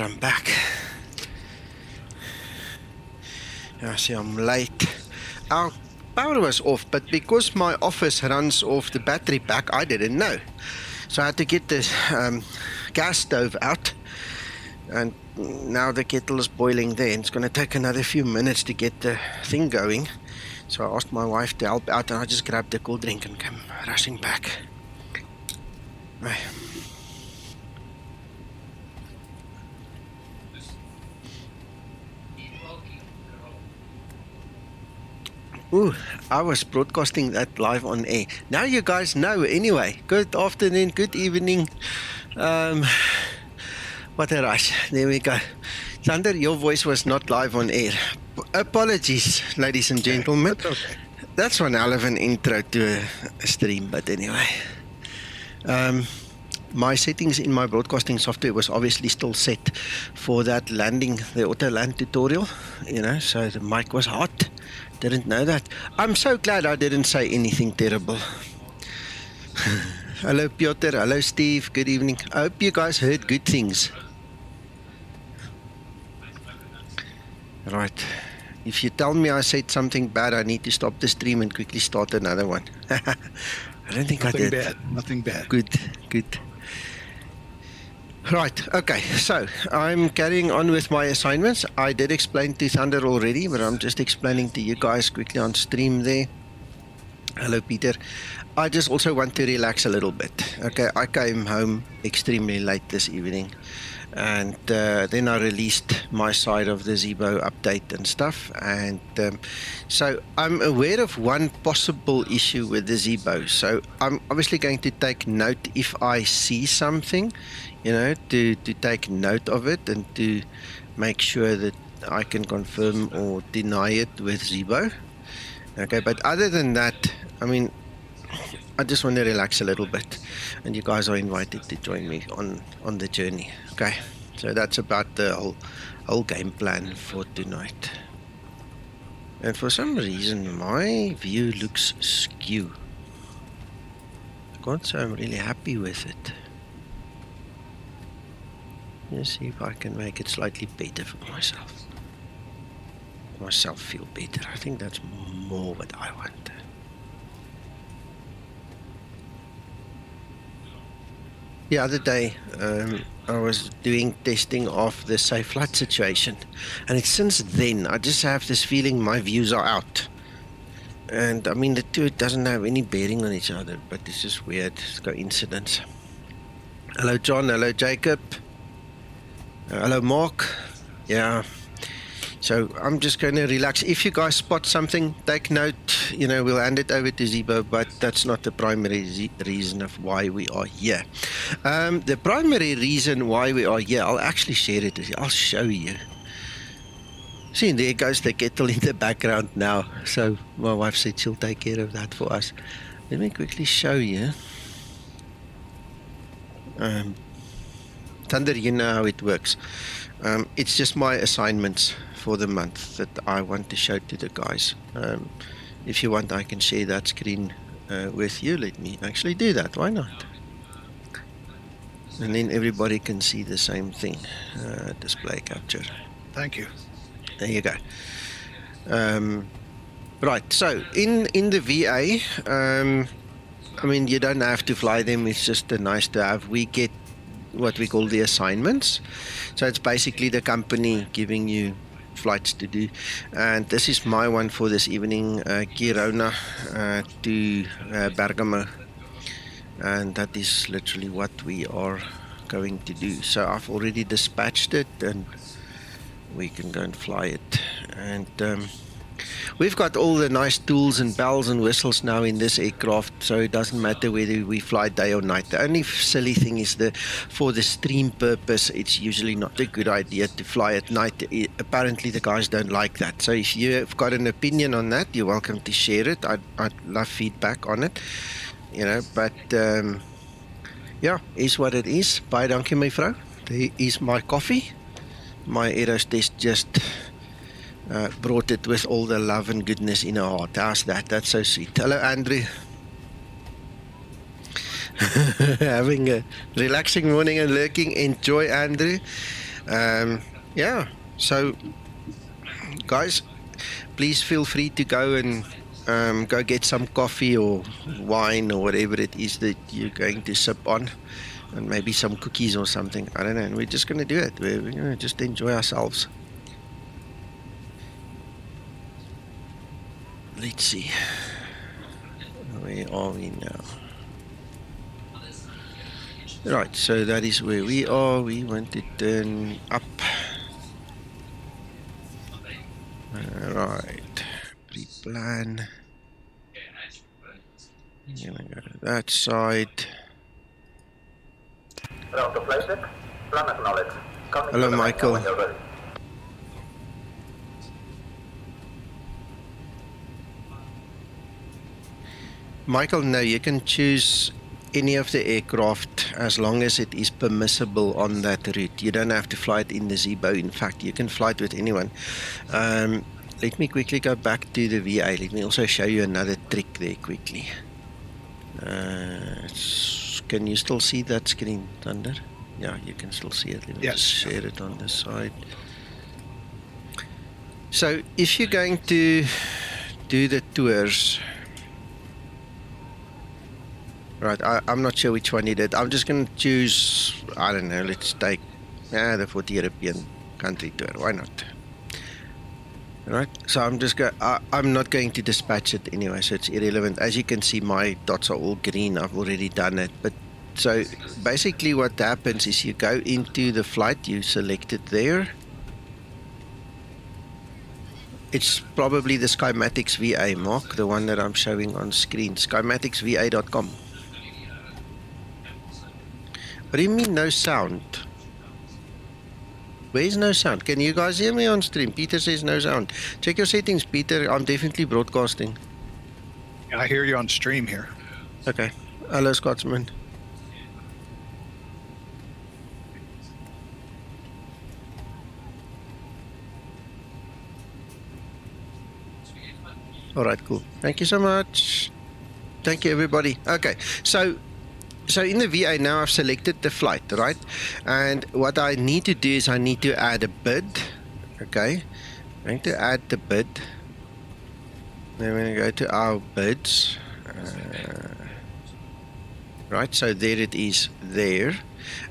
I'm back. I see I'm late. Our power was off, but because my office runs off the battery pack, I didn't know. So I had to get this gas stove out, and now the kettle is boiling there. It's going to take another few minutes to get the thing going. So I asked my wife to help out, and I just grabbed a cool drink and came rushing back. Right. Ooh, I was broadcasting that live on air. Now you guys know anyway. Good afternoon, good evening. What a rush. There we go. Thunder, your voice was not live on air. Apologies, ladies and gentlemen. That's okay. That's one hell of an intro to a stream, but anyway. My settings in my broadcasting software was obviously still set for that landing, the auto land tutorial, so the mic was hot. Didn't know that. I'm so glad I didn't say anything terrible. Hello Piotr, hello Steve, good evening. I hope you guys heard good things. Right. If you tell me I said something bad, I need to stop the stream and quickly start another one. I don't think Nothing I did. Nothing bad. Good. Right, okay, so I'm carrying on with my assignments. I did explain to Thunder already, but I'm just explaining to you guys quickly on stream there. Hello Peter. I just also want to relax a little bit. Okay, I came home extremely late this evening, and then I released my side of the Zebo update and stuff, and so I'm aware of one possible issue with the Zebo. So I'm obviously going to take note if I see something, to take note of it and to make sure that I can confirm or deny it with Zebo. Okay, but other than that, I mean, I just want to relax a little bit, and you guys are invited to join me on the journey. Okay, so that's about the whole game plan for tonight. And for some reason my view looks skew. I can't say I'm really happy with it. Let's see if I can make it slightly better for myself. Myself feel better. I think that's more what I want. The other day, I was doing testing of the safe flight situation, and it's since then I just have this feeling my views are out. And I mean, the two doesn't have any bearing on each other, but it's just weird. It's coincidence. Hello John, hello Jacob, hello Mark. Yeah. So I'm just going to relax. If you guys spot something, take note. We'll hand it over to Zebo, but that's not the primary reason of why we are here. The primary reason why we are here, I'll actually share it with you. I'll show you. See, there goes the kettle in the background now. So my wife said she'll take care of that for us. Let me quickly show you. Thunder, you know how it works. It's just my assignments for the month that I want to show to the guys. If you want, I can share that screen with you. Let me actually do that. Why not? And then everybody can see the same thing. Display capture. Thank you. There you go. Right, so in the VA, I mean, you don't have to fly them. It's just a nice to have. We get what we call the assignments. So it's basically the company giving you flights to do, and this is my one for this evening, Girona to Bergamo, and that is literally what we are going to do. So I've already dispatched it, and we can go and fly it. And we've got all the nice tools and bells and whistles now in this aircraft, so it doesn't matter whether we fly day or night. The only silly thing is for the stream purpose, it's usually not a good idea to fly at night. Apparently the guys don't like that. So if you've got an opinion on that, you're welcome to share it. I'd love feedback on it. But yeah, is what it is. Baie dankie my vrou. There is my coffee. My aerostess just brought it with all the love and goodness in her heart. How's that? That's so sweet. Hello, Andrew. Having a relaxing morning and lurking. Enjoy, Andrew. Yeah, so guys, please feel free to go and go get some coffee or wine or whatever it is that you're going to sip on, and maybe some cookies or something. I don't know. And we're just going to do it. We're going to just enjoy ourselves. Let's see. Where are we now? Right, so that is where we are. We want to turn up. Alright, pre-plan. I'm gonna go to that side. Hello, Michael. Michael, no, you can choose any of the aircraft as long as it is permissible on that route. You don't have to fly it in the Zebo. In fact, you can fly it with anyone. Let me quickly go back to the VA. Let me also show you another trick there quickly. Can you still see that screen, Thunder? Yeah, you can still see it. Let me just share it on the side. So if you're going to do the tours, right, I'm not sure which one you did. I'm just going to choose, I don't know, let's take the 40 European country tour. Why not? Right, so I'm not going to dispatch it anyway, so it's irrelevant. As you can see, my dots are all green. I've already done it. But so basically what happens is you go into the flight, you select it there. It's probably the Skymatix VA, Mark, the one that I'm showing on screen, SkymatixVA.com. What do you mean no sound? Where's no sound? Can you guys hear me on stream? Peter says no sound. Check your settings, Peter. I'm definitely broadcasting. I hear you on stream here. Okay. Hello, Scotsman. All right, cool. Thank you so much. Thank you, everybody. Okay, so in the VA now I've selected the flight, right? And what I need to do is I need to add a bid. Okay, I'm going to add the bid. Then we're going to go to our bids. Right, so there it is there.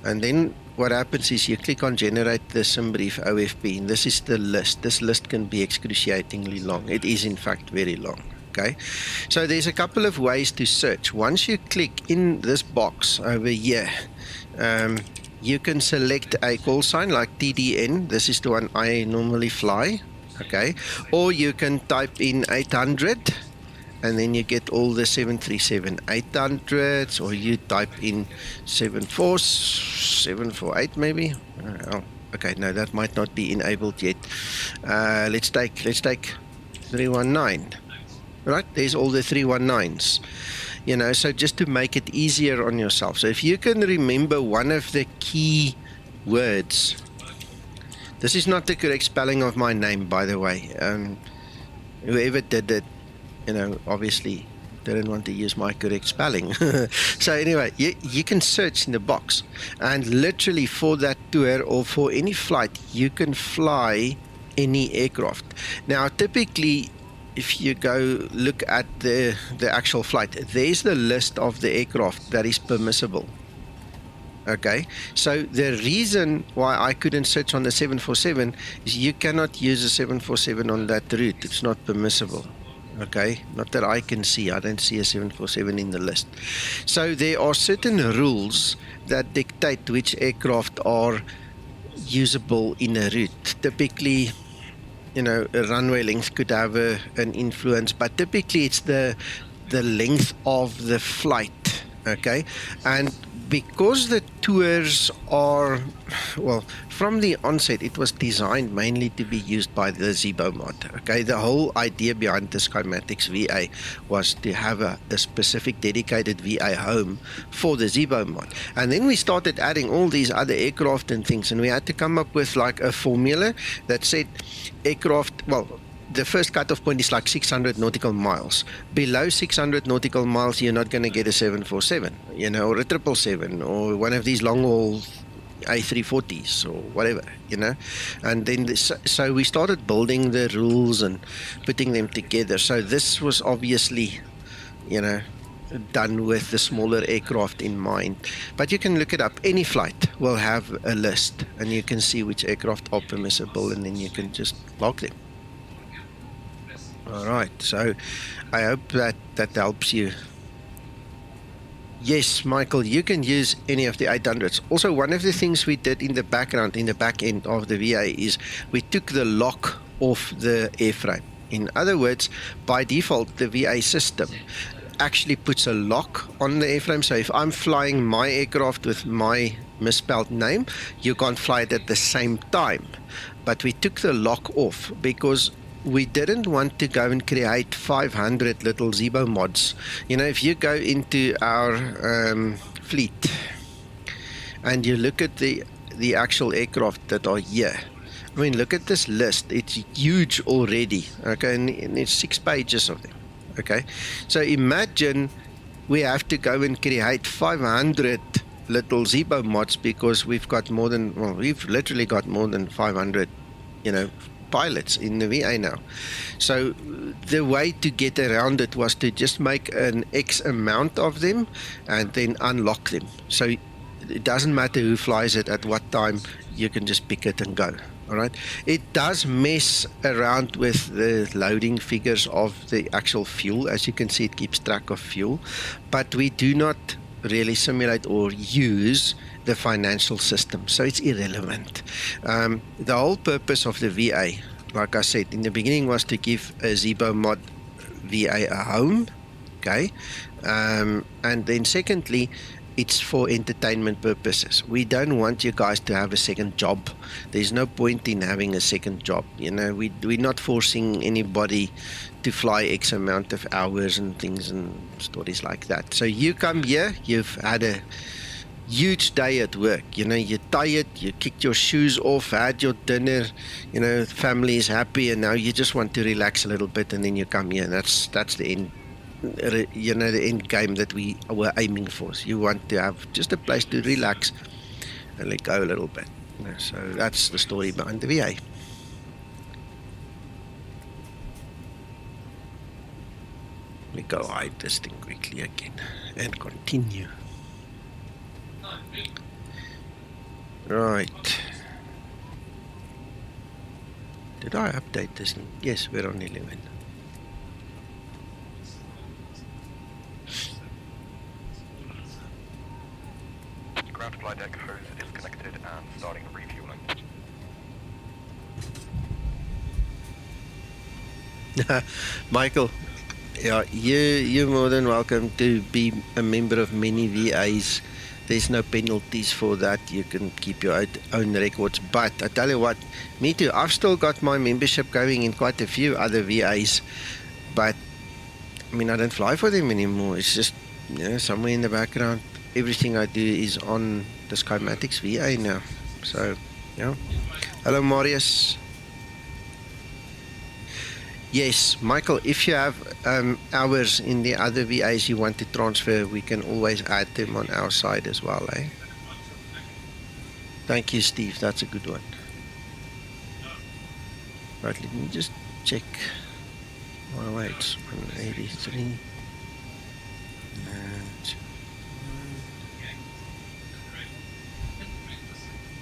And then what happens is you click on generate the SimBrief OFP, and this is the list. This list can be excruciatingly long. It is in fact very long. Okay, so there's a couple of ways to search. Once you click in this box over here, you can select a call sign like TDN. This is the one I normally fly. Okay, or you can type in 800 and then you get all the 737-800s, or you type in 748 maybe. Oh, okay, no, that might not be enabled yet. Let's take 319. Right, there's all the 319s, you know, so just to make it easier on yourself. So if you can remember one of the key words, this is not the correct spelling of my name, by the way. Whoever did it, you know, obviously didn't want to use my correct spelling. So anyway, you can search in the box, and literally for that tour or for any flight, you can fly any aircraft. Now, typically, if you go look at the actual flight, there's the list of the aircraft that is permissible. Okay, so the reason why I couldn't search on the 747 is you cannot use a 747 on that route. It's not permissible. Okay, not that I can see. I don't see a 747 in the list. So there are certain rules that dictate which aircraft are usable in a route. Typically, you know, a runway length could have an influence, but typically it's the length of the flight. Okay, and because the tours are, well, from the onset, it was designed mainly to be used by the Zebo mod. Okay, the whole idea behind the Skymatix VA was to have a specific dedicated VA home for the Zebo mod. And then we started adding all these other aircraft and things, and we had to come up with like a formula that said aircraft, well, the first cutoff point is like 600 nautical miles. Below 600 nautical miles, you're not going to get a 747, you know, or a 777, or one of these long haul A340s or whatever, you know. And then so we started building the rules and putting them together. So this was obviously, you know, done with the smaller aircraft in mind. But you can look it up. Any flight will have a list, and you can see which aircraft are permissible, and then you can just log them. All right, so I hope that helps you. Yes, Michael, you can use any of the 800s. Also, one of the things we did in the background, in the back end of the VA, is we took the lock off the airframe. In other words, by default, the VA system actually puts a lock on the airframe. So if I'm flying my aircraft with my misspelled name, you can't fly it at the same time. But we took the lock off because we didn't want to go and create 500 little Zebo mods. You know, if you go into our fleet and you look at the actual aircraft that are here, I mean, look at this list. It's huge already, okay, and it's 6 pages of them, okay? So imagine we have to go and create 500 little Zebo mods because we've got more than, well, we've literally got more than 500, you know, pilots in the VA now. So the way to get around it was to just make an X amount of them and then unlock them. So it doesn't matter who flies it at what time, you can just pick it and go. All right. It does mess around with the loading figures of the actual fuel. As you can see, it keeps track of fuel, but we do not really simulate or use the financial system, so it's irrelevant. The whole purpose of the VA, like I said in the beginning, was to give a Zebo mod VA a home, okay, and then secondly, it's for entertainment purposes. We don't want you guys to have a second job. There's no point in having a second job. You know, we're not forcing anybody to fly X amount of hours and things and stories like that. So you come here, you've had a huge day at work, you know, you're tired, you kicked your shoes off, had your dinner, you know, family is happy, and now you just want to relax a little bit, and then you come here, and that's the end, you know, the end game that we were aiming for. So you want to have just a place to relax and let go a little bit, you know, so that's the story behind the VA. Let me go hide this thing quickly again and continue. Right. Did I update this? Yes, we're on 11. Ground flight deck hose is connected and starting refueling. Michael, yeah, you're more than welcome to be a member of many VAs. There's no penalties for that. You can keep your own records. But I tell you what, me too. I've still got my membership going in quite a few other VAs. But, I mean, I don't fly for them anymore. It's just, you know, somewhere in the background. Everything I do is on the Skymatix VA now. So, yeah. Hello, Marius. Yes, Michael, if you have hours in the other VAs you want to transfer, we can always add them on our side as well, eh? Thank you, Steve. That's a good one. Right, let me just check my weights. 183.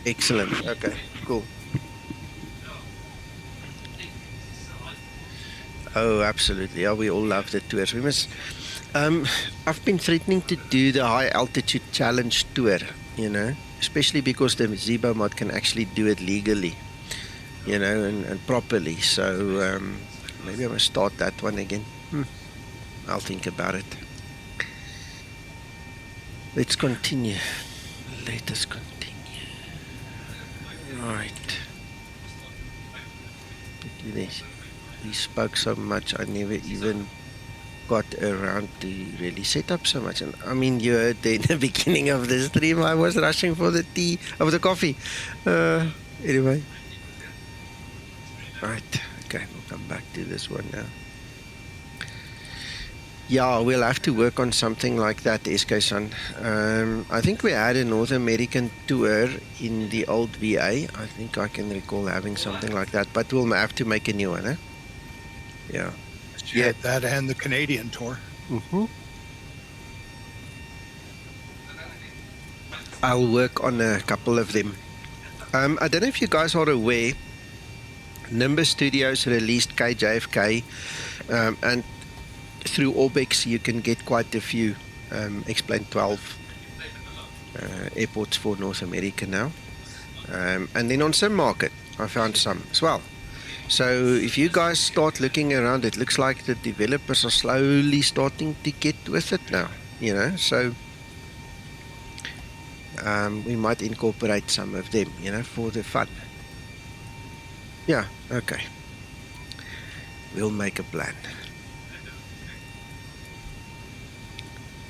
Excellent. Okay, cool. Oh, absolutely. Yeah, we all love the tours. We must. I've been threatening to do the high altitude challenge tour, you know, especially because the Zebo mod can actually do it legally, you know, and properly. So maybe I must start that one again. I'll think about it. Let's continue. Let us continue. Right. Look at this. We spoke so much, I never even got around to really set up so much. And I mean, you heard in the beginning of the stream, I was rushing for the tea, of the coffee. Anyway. Right, okay, we'll come back to this one now. Yeah, we'll have to work on something like that, SK-san. I think we had a North American tour in the old VA. I think I can recall having something like that, but we'll have to make a new one, eh? Yeah. Yeah, that and the Canadian tour. Mm-hmm. I'll work on a couple of them. I don't know if you guys are aware, Nimbus Studios released KJFK, and through Orbex you can get quite a few X-Plane 12 airports for North America now. And then on some market, I found some as well. So if you guys start looking around, it looks like the developers are slowly starting to get with it now, you know, so we might incorporate some of them, you know, for the fun. Yeah, okay. We'll make a plan.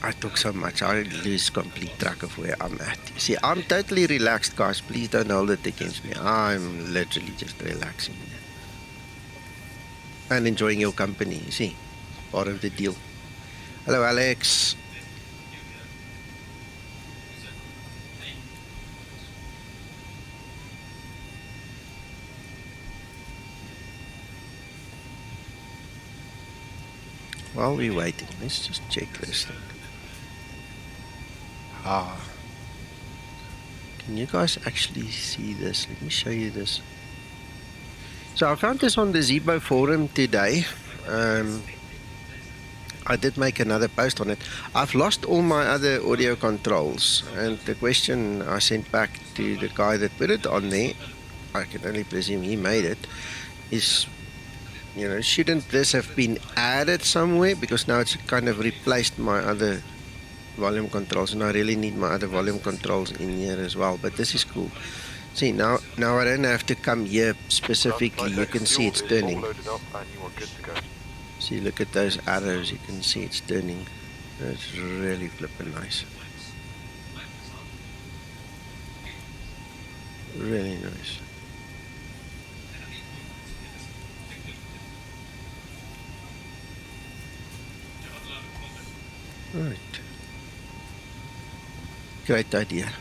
I talk so much, I lose complete track of where I'm at. You see, I'm totally relaxed, guys. Please don't hold it against me. I'm literally just relaxing and enjoying your company, you see. Part of the deal. Hello, Alex. While we're waiting, let's just check this thing. Can you guys actually see this? Let me show you this. So I found this on the Zebo forum today. I did make another post on it. I've lost all my other audio controls, and the question I sent back to the guy that put it on there, I can only presume he made it, is, you know, shouldn't this have been added somewhere? Because now it's kind of replaced my other volume controls, and I really need my other volume controls in here as well. But this is cool. See, now I don't have to come here specifically. You can see it's turning. See, look at those arrows. You can see it's turning. It's really flippin' nice. Really nice. Right. Great idea.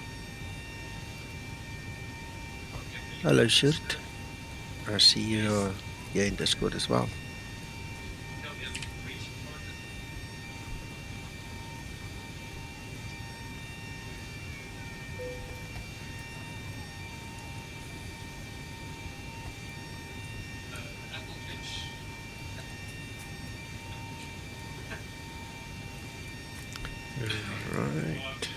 Hello, Shirt. I see you here in Discord as well. Right.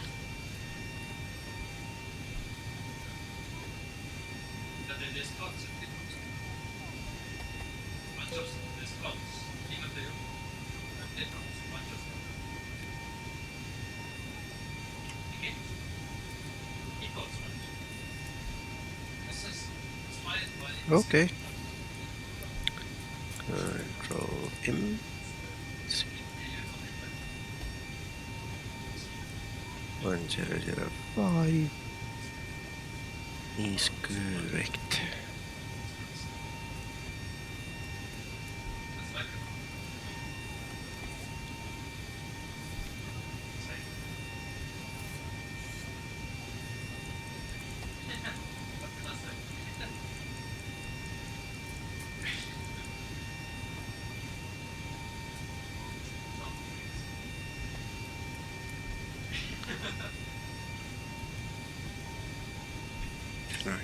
Okay. Control M. 1005 is correct. Right.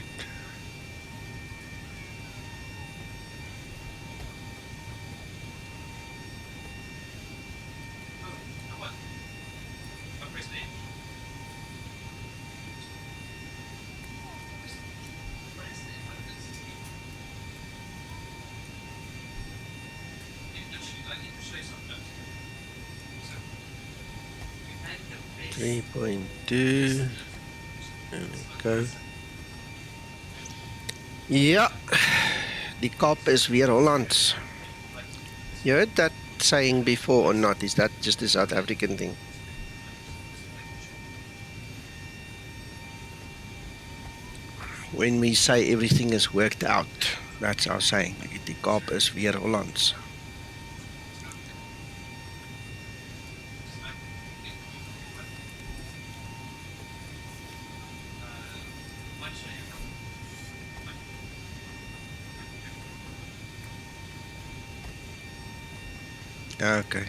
Three point two. There we go. Ja, die Kaap is weer Hollands. You heard that saying before or not? Is that just a South African thing? When we say everything is worked out, that's our saying. Die Kaap is weer Hollands. Okay.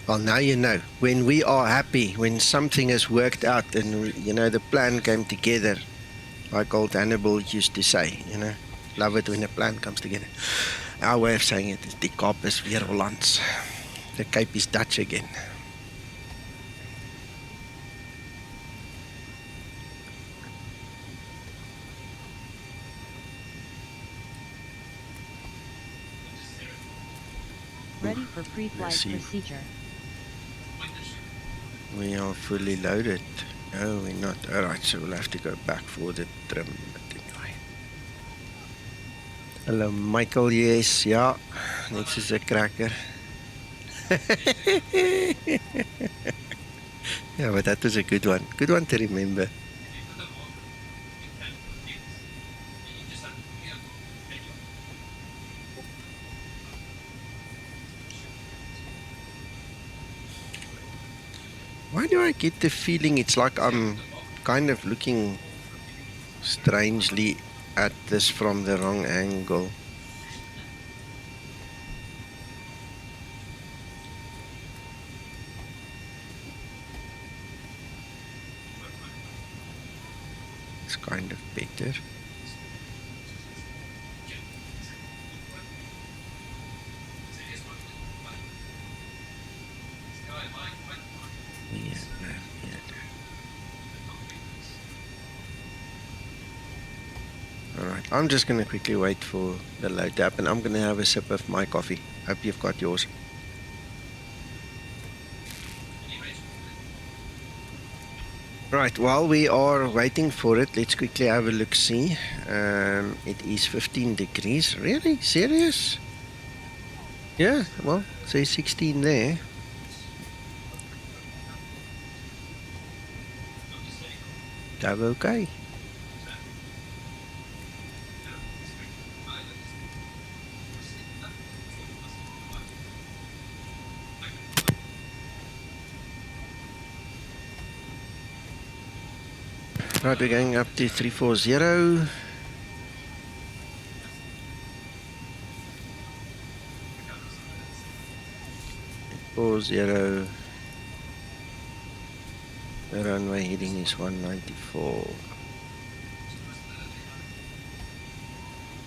Well, now you know. When we are happy, when something has worked out and, the plan came together, like old Hannibal used to say, love it when a plan comes together. Our way of saying it is, die Kaap is weer Hollands. The Cape is Dutch again. Ready for pre-flight procedure. We are fully loaded. No, we're not. Alright, so we'll have to go back for the trim. But anyway. Hello, Michael. Yes, ja. Next is a cracker. Yeah, but that was a good one. Good one to remember. Why do I get the feeling it's like I'm kind of looking strangely at this from the wrong angle? It's kind of better. Alright, I'm just going to quickly wait for the load to happen. I'm going to have a sip of my coffee. Hope you've got yours. Right, while we are waiting for it, let's quickly have a look-see. It is 15 degrees. Really? Serious? Yeah, well, say 16 there. That okay? Right, we're going up to 340. The runway heading is 194.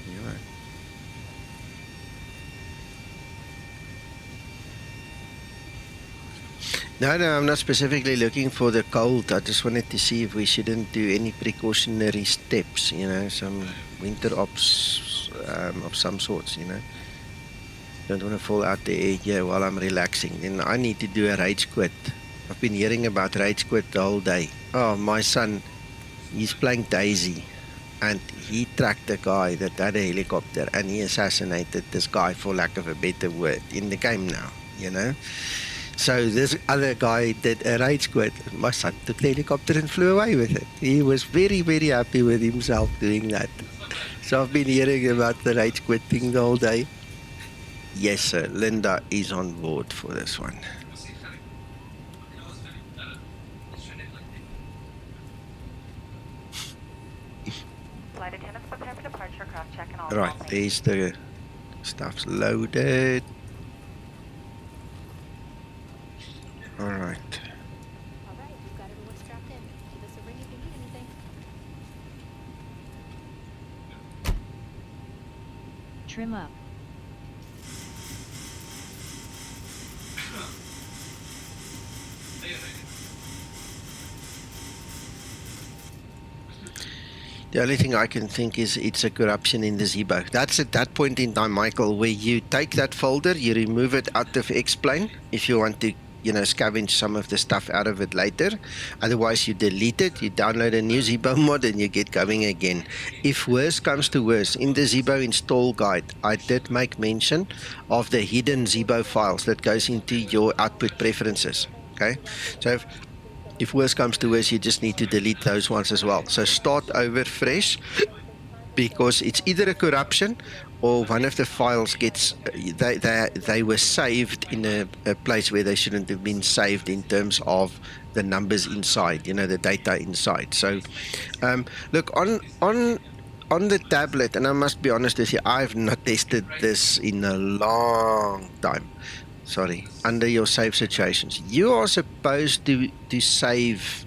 Yeah. No, I'm not specifically looking for the cold. I just wanted to see if we shouldn't do any precautionary steps, some winter ops of some sorts, Don't want to fall out the air here while I'm relaxing. Then I need to do a rage quit. I've been hearing about rage quit the whole day. Oh, my son, he's playing Daisy, and he tracked a guy that had a helicopter, and he assassinated this guy, for lack of a better word, in the game now, So this other guy did a rage quit. My son took the helicopter and flew away with it. He was very, very happy with himself doing that. So I've been hearing about the rage quit thing the whole day. Yes, sir. Linda is on board for this one. Flight attendants prepare for departure, cross check and all. Right, there's the stuff's loaded. All right. All right, we've got everyone strapped in. Give us a ring if you need anything. Trim up. The only thing I can think is it's a corruption in the Zebo. That's at that point in time, Michael, where you take that folder, you remove it out of X-Plane if you want to, scavenge some of the stuff out of it later. Otherwise, you delete it, you download a new Zebo mod, and you get going again. If worse comes to worse, in the Zebo install guide, I did make mention of the hidden Zebo files that goes into your output preferences. Okay, so if worse comes to worse, you just need to delete those ones as well. So start over fresh, because it's either a corruption or one of the files gets, they were saved in a place where they shouldn't have been saved in terms of the numbers inside, the data inside. So look, on on the tablet, and I must be honest with you, I've not tested this in a long time. Sorry, under your save situations, you are supposed to save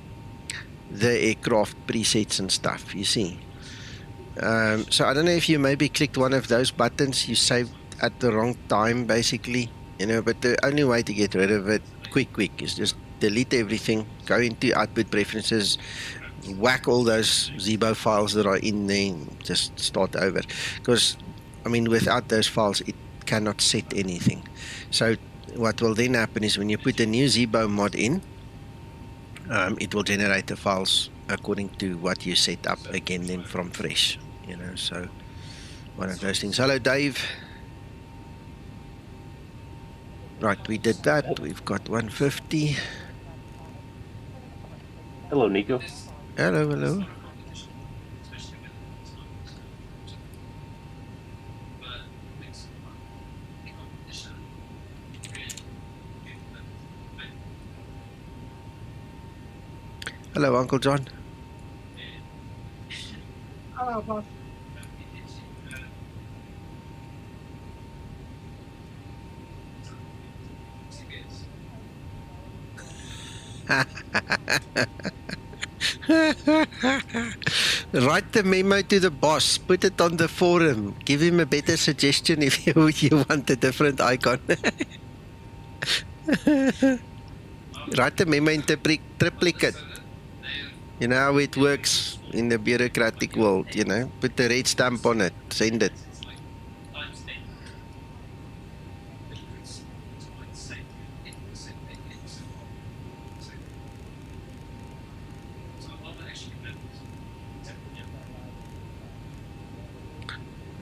the aircraft presets and stuff, you see. So I don't know if you maybe clicked one of those buttons, you saved at the wrong time, basically, you know, but the only way to get rid of it quick is just delete everything, go into output preferences, whack all those Zebo files that are in there, just start over. Because, I mean, without those files, it cannot set anything. So what will then happen is when you put a new Zebo mod in, it will generate the files according to what you set up again then from fresh, you know. So one of those things. Hello, Dave. Right, we did that. We've got 150. Hello, Nico. Hello. Hello, Uncle John. Hello, boss. Write the memo to the boss, put it on the forum, give him a better suggestion if you want a different icon. Write the memo in triplicate. You know how it works in the bureaucratic world, you know, put the red stamp on it, send it.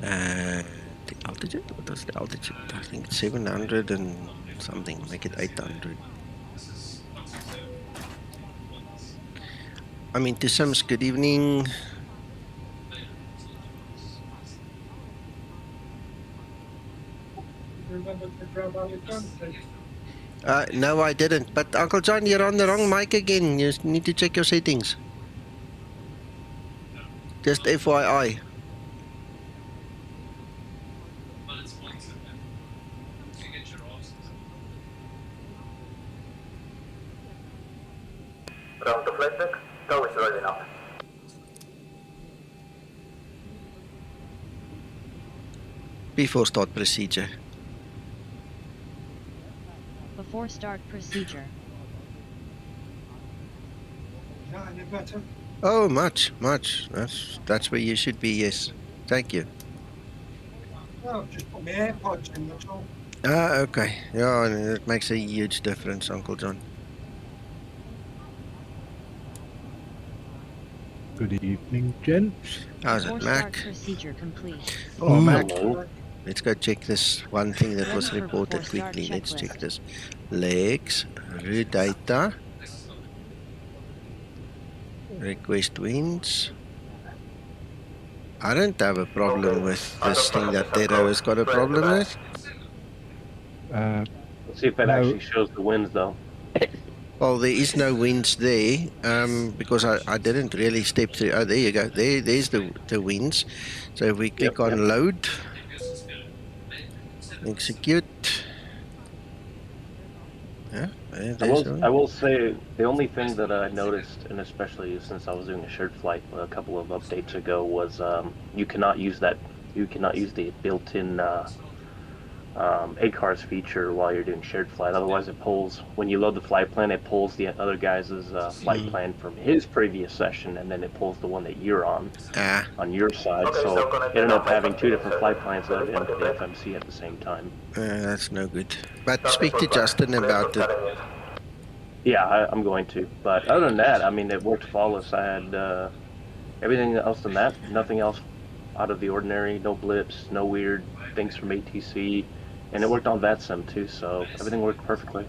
The altitude? What was the altitude? I think it's 700 and something. Make it 800. I mean, to Sims, good evening. No, I didn't. But Uncle John, you're on the wrong mic again. You need to check your settings. Just FYI. Ground to flight deck, tow is ready now. Before start procedure. Before start procedure. Any better? Oh, much. That's where you should be, yes. Thank you. Oh, just put my AirPods in, that's all. Okay. Yeah, it makes a huge difference, Uncle John. Good evening, gents. How's Before it, start Mac? procedure complete. Oh, Mac. Hello. Let's go check this one thing that was Ready for reported before start quickly. Let's checklist. check this. LEGE, route data, request wins. I don't have a problem with this thing that Tero has got a problem with. Let's see if it No. actually shows the winds, though. Well, there is no winds there because I didn't really step through. Oh, there you go. There's the winds. So if we click on load, execute. Yeah, I will say the only thing that I noticed, and especially since I was doing a shared flight a couple of updates ago, was you cannot use the built-in ACARS feature while you're doing shared flight. Otherwise, it pulls, when you load the flight plan, it pulls the other guy's flight plan from his previous session, and then it pulls the one that you're on your side. Okay, so so you ended up having two different flight plans that in the FMC at the same time. That's no good. But speak to Justin about it. Yeah, I'm going to. But other than that, I mean, it worked flawless. I had everything else than that, nothing else out of the ordinary, no blips, no weird things from ATC, and it worked on VATSIM too, so everything worked perfectly.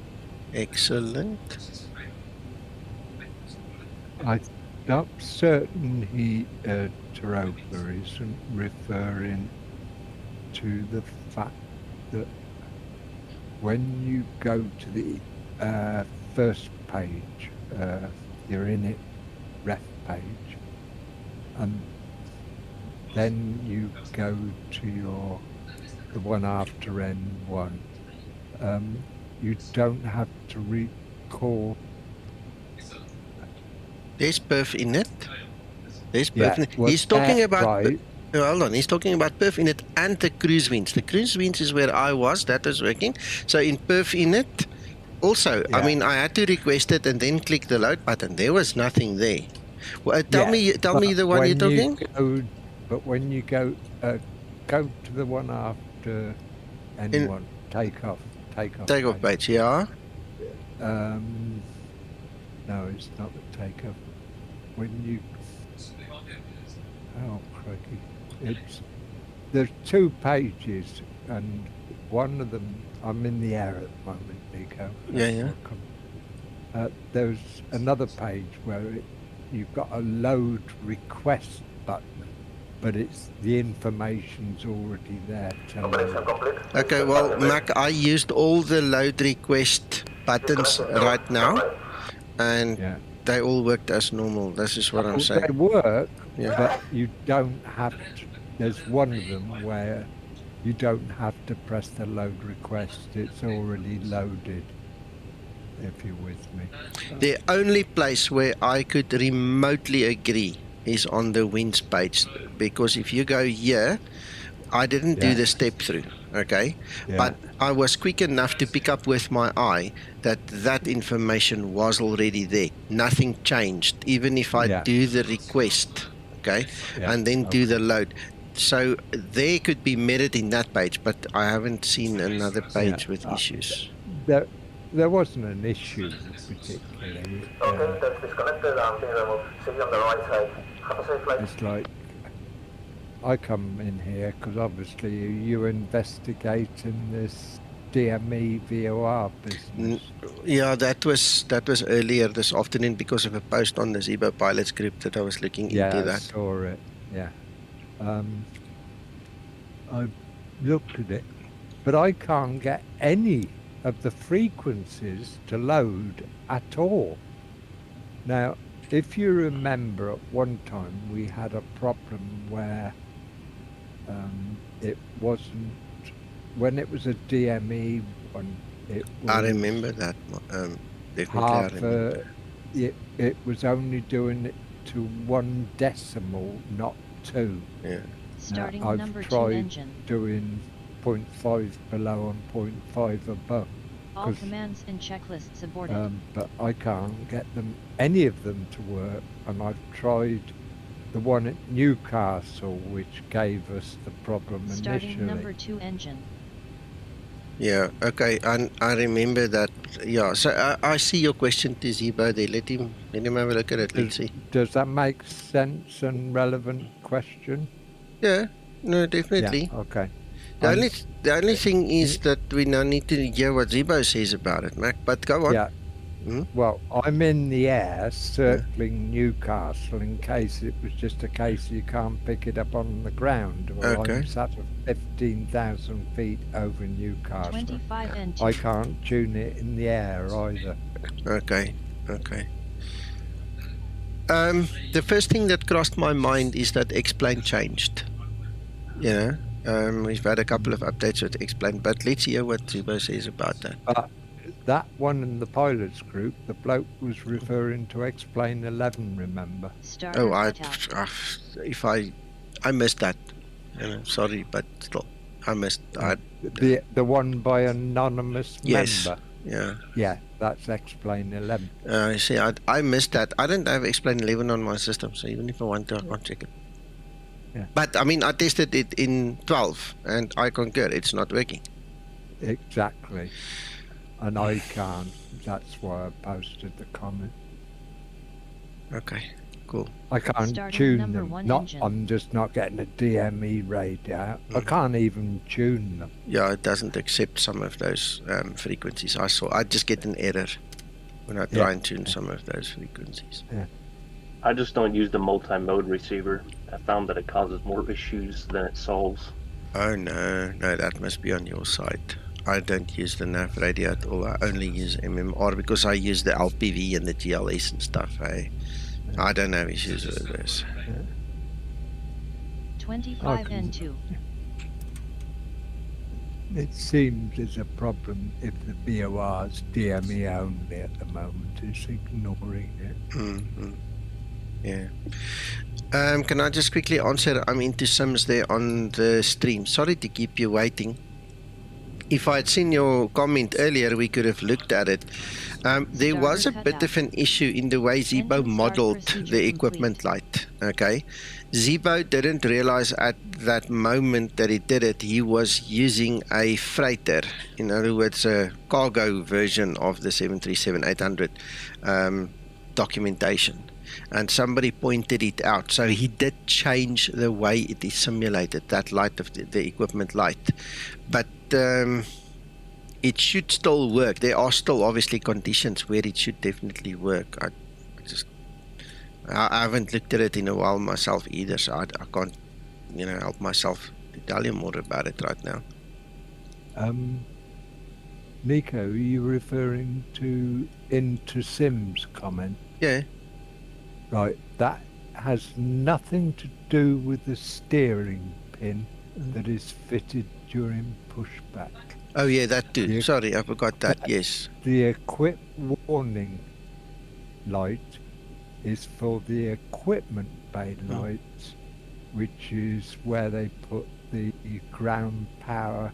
Excellent. I'm not certain Taroba isn't referring to the fact that when you go to the first page, your init ref page, and then you go to the one after N1. You don't have to recall. There's perf in it. There's Yeah, perf in it. well, He's talking about... right. Hold on, he's talking about perf init and the cruise winds. The cruise winds is where I was, that was working. So in perf init, also, I Yeah. mean, I had to request it and then click the load button. There was nothing there. Well, tell me the one you're talking. But when you go to the one after N1, takeoff. Takeoff page, yeah. No, it's not the takeoff. When you... Oh, crikey. There's 2 pages, and one of them, I'm in the air at the moment, Nico. Yeah. There's another page where you've got a load request button, but it's the information's already there. Okay, well, Mac, I used all the load request buttons right now, and they all worked as normal. This is what I'm saying. They work, Yeah. but you don't have to. There's one of them where you don't have to press the load request. It's already loaded, if you're with me. The only place where I could remotely agree is on the winds page, because if you go here, I didn't do the step through, okay? But I was quick enough to pick up with my eye that information was already there. Nothing changed, even if I do the request, okay? And then do the load. So there could be merit in that page, but I haven't seen another page with issues. There wasn't an issue particularly. Okay, that's disconnected. I'm being removed. See you on the right side. Have a safe flight. It's like I come in here because obviously you investigating this DME VOR business. Yeah, that was earlier this afternoon because of a post on the Zebo pilots group that I was looking into that. I saw it. Yeah. I looked at it, but I can't get any of the frequencies to load at all. Now, if you remember, at one time we had a problem where it wasn't, when it was a DME one, it was I remember that. it was only doing it to 1 decimal, not 2. Yeah. Starting I've number 2 tried engine. doing 0.5 below and 0.5 above. All commands and checklists aborted. But I can't get any of them to work, and I've tried the one at Newcastle, which gave us the problem Starting initially. number 2 engine. Yeah, okay, I remember that. Yeah, so I see your question to Zebo there. Let him have a look at it. Let's see. Does that make sense and relevant question? Yeah, no, definitely. Yeah, okay. The only thing is that we now need to hear what Zebo says about it, Mac. But go on. Yeah. Well, I'm in the air circling Newcastle in case it was just a case you can't pick it up on the ground. Well, I'm sat at 15,000 feet over Newcastle. 25 and 2. I can't tune it in the air either. Okay. The first thing that crossed my mind is that X-Plane changed. Yeah. We've had a couple of updates with X-Plane, but let's hear what Zebo says about that. That one in the pilots group, the bloke was referring to X-Plane 11, remember? I missed that. Sorry, but still, I missed. The one by anonymous member. Yeah. Yeah, that's X-Plane 11. I see. I missed that. I don't have X-Plane 11 on my system, so even if I want to, I can't check it. Yeah. But I mean, I tested it in 12, and I concur, it's not working. Exactly. And I can't. That's why I posted the comment. Okay, cool. I can't tune them. I'm just not getting a DME radar. I can't even tune them. Yeah, it doesn't accept some of those frequencies. I just get an error when I try and tune some of those frequencies. Yeah. I just don't use the multi-mode receiver. I found that it causes more issues than it solves. Oh no, that must be on your side. I don't use the nav radio at all. I only use MMR because I use the LPV and the GLS and stuff. I don't have issues with this. 25 and 2. It seems there's a problem if the BOR's DME only at the moment. It's ignoring it. Mm-hmm. Yeah. Can I just quickly answer? I'm into Sims there on the stream. Sorry to keep you waiting. If I had seen your comment earlier, we could have looked at it. There was a bit of an issue in the way Zebo modeled the equipment light. Okay, Zebo didn't realize at that moment that he did it, he was using a freighter. In other words, a cargo version of the 737-800 documentation. And somebody pointed it out. So he did change the way it is simulated, that light of the equipment light. But it should still work. There are still obviously conditions where it should definitely work. I haven't looked at it in a while myself either, so I can't, help myself to tell you more about it right now. Nico, are you referring to Into Sims comment? Yeah. Right, that has nothing to do with the steering pin that is fitted during pushback. Oh yeah, that too. Sorry, I forgot that. Yes. The equip warning light is for the equipment bay lights, which is where they put the ground power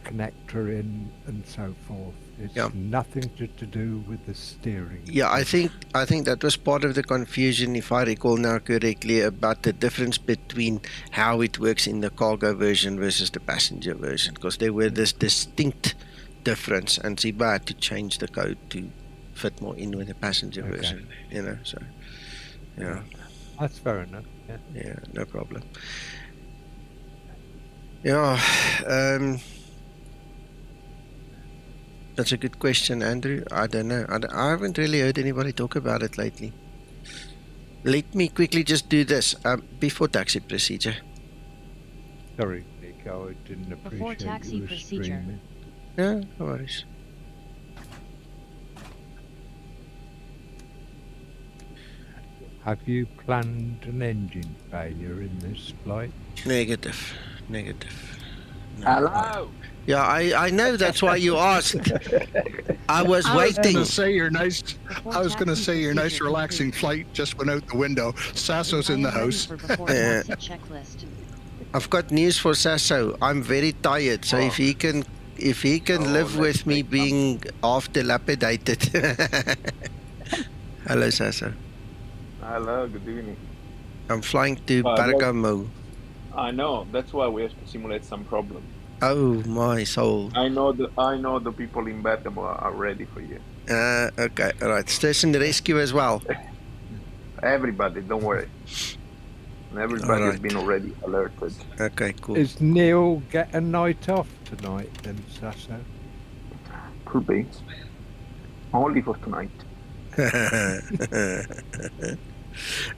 connector in and so forth. It's nothing to do with the steering. Yeah, I think that was part of the confusion, if I recall now correctly, about the difference between how it works in the cargo version versus the passenger version, because there were this distinct difference, and Zibo had to change the code to fit more in with the passenger version. So yeah. That's fair enough. Yeah, no problem. Yeah. That's a good question, Andrew. I don't know. I haven't really heard anybody talk about it lately. Let me quickly just do this before taxi procedure. Sorry, Nico, I didn't appreciate Before taxi you were procedure. streaming. No worries. Have you planned an engine failure in this flight? Negative. No. Hello. Yeah, I know. That's why you asked. I was waiting. I was going to say your nice, relaxing flight just went out the window. Sasso's in the house. I've got news for Sasso. I'm very tired, so if he can live with me being half dilapidated. Hello, Sasso. Hello. Good evening. I'm flying to Bergamo. I know. That's why we have to simulate some problem. Oh my soul! I know the people in Bergamo are ready for you. Okay, all right. Station rescue as well. Everybody, don't worry. Everybody has been already alerted. Okay, cool. Is Neil get a night off tonight then, Sasso? Could be. Only for tonight.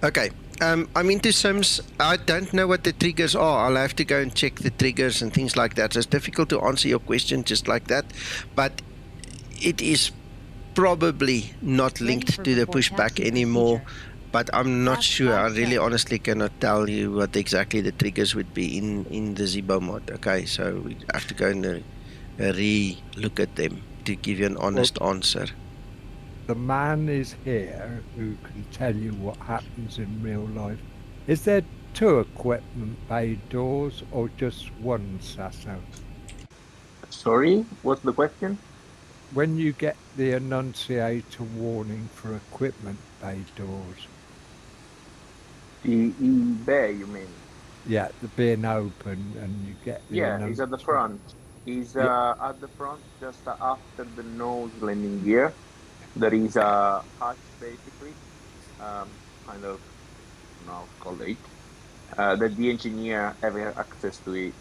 Okay. I'm into Sims. I don't know what the triggers are. I'll have to go and check the triggers and things like that. So it's difficult to answer your question just like that. But it is probably not linked to the pushback anymore. But I'm not sure. I really honestly cannot tell you what exactly the triggers would be in the Zebo mod. Okay, so we have to go and re-look at them to give you an honest answer. The man is here who can tell you what happens in real life. Is there 2 equipment bay doors or just one, Sasso? Sorry, what's the question? When you get the annunciator warning for equipment bay doors. The bay, you mean? Yeah, the being open and you get the he's at the front. He's at the front just after the nose landing gear. There is a hatch, basically, kind of, now called it, that the engineer have access to it,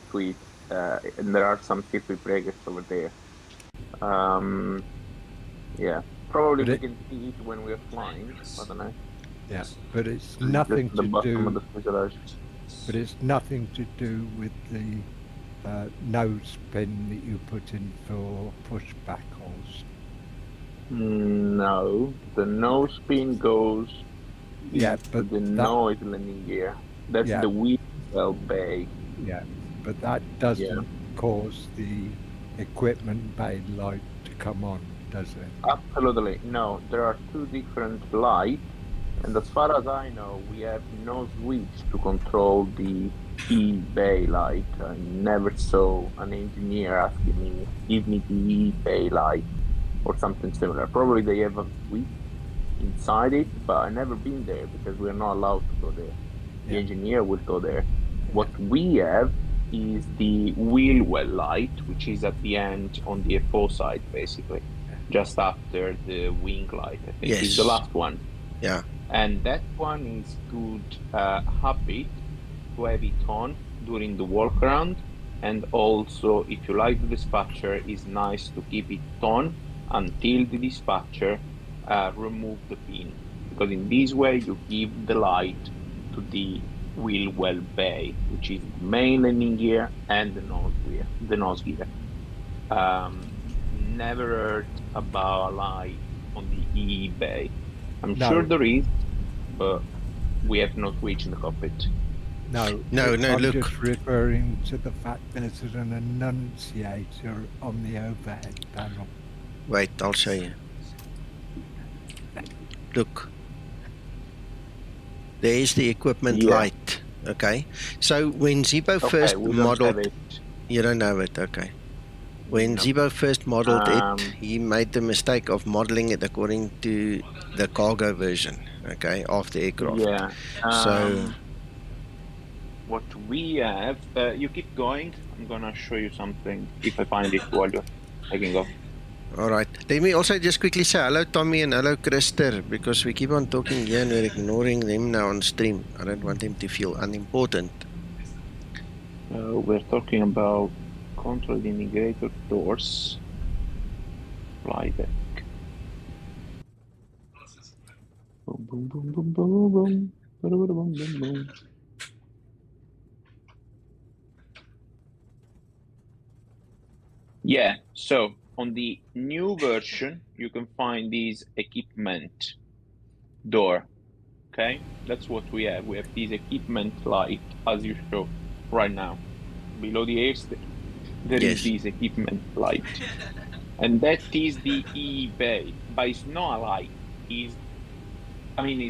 and there are some circuit breakers over there. Yeah, probably we can see it when we are flying. I don't know. Yeah, but it's nothing the to bottom do. Of the fuselage. But it's nothing to do with the nose pin that you put in for pushback holes. No, the nose pin goes. Yeah, but the nose landing gear. That's the wheel well bay. Yeah, but that doesn't cause the equipment bay light to come on, does it? Absolutely. No, there are two different lights. And as far as I know, we have no switch to control the E-bay light. I never saw an engineer asking me, give me the E-bay light or something similar. Probably they have a switch inside it, but I've never been there because we're not allowed to go there. The engineer will go there. What we have is the wheel well light, which is at the end on the FO side, basically, just after the wing light, I think is the last one. Yeah. And that one is good habit to have it on during the walk around, and also if you like the dispatcher, it's nice to keep it on until the dispatcher remove the pin, because in this way you give the light to the wheel well bay, which is the main landing gear and the nose gear. Never heard about a light on the E bay. I'm sure there is, but we have no switch in the cockpit. No, I'm just referring to the fact there's an annunciator on the overhead panel. Wait, I'll show you. Look. There's the equipment light. Okay. So when Zebo first modeled, you don't have it. Okay. When Zebo first modeled it, he made the mistake of modeling it according to the cargo version, okay, of the aircraft. Yeah. So what we have, you keep going. I'm gonna show you something if I find it while you're taking off. All right. Let me also just quickly say hello, Tommy, and hello, Krister, because we keep on talking here and we're ignoring them now on stream. I don't want them to feel unimportant. We're talking about control integrator doors, fly deck. Boom, boom, boom, boom, boom, boom, boom, boom, boom, boom. Yeah, so on the new version, you can find this equipment door. Okay, that's what we have. We have this equipment light, as you show right now. Below the airstair, there is this equipment light. And that is the E-bay, but it's not a light. It's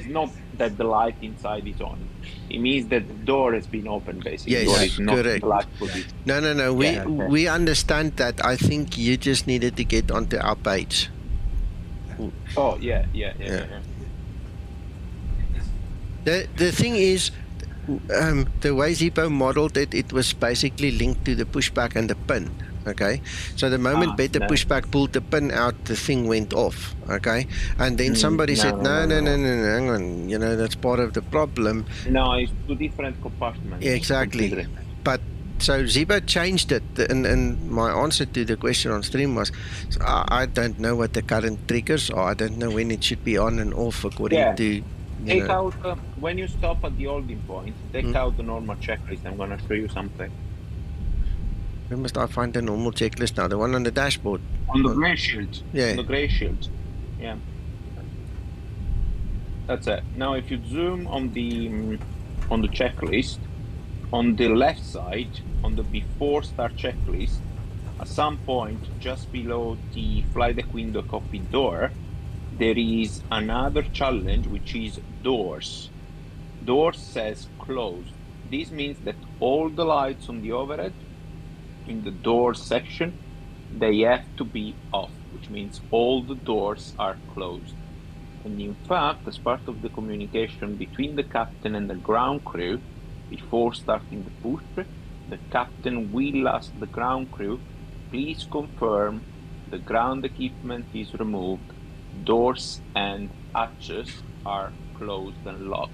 not that the light inside is on. It means that the door has been opened, basically. Yes, correct. No. We understand that. I think you just needed to get onto our page. Oh, yeah. The thing is, the way Zebo modeled it, it was basically linked to the pushback and the pin. Okay, so the moment Better Pushback pulled the pin out, the thing went off. Okay, and then somebody said, no, hang on, that's part of the problem. No, it's two different compartments. Exactly. But so Zebo changed it, and my answer to the question on stream was, I don't know what the current triggers are. I don't know when it should be on and off according to. Take out when you stop at the holding point. Take out the normal checklist. I'm gonna show you something. Where must I find the normal checklist now? The one on the dashboard? On the grey shield. Yeah. On the grey shield. Yeah. That's it. Now, if you zoom on the checklist, on the left side, on the before start checklist, at some point just below the flight deck window cockpit door, there is another challenge, which is doors. Doors says closed. This means that all the lights on the overhead in the door section, they have to be off, which means all the doors are closed. And in fact, as part of the communication between the captain and the ground crew, before starting the push, the captain will ask the ground crew, please confirm the ground equipment is removed, doors and hatches are closed and locked.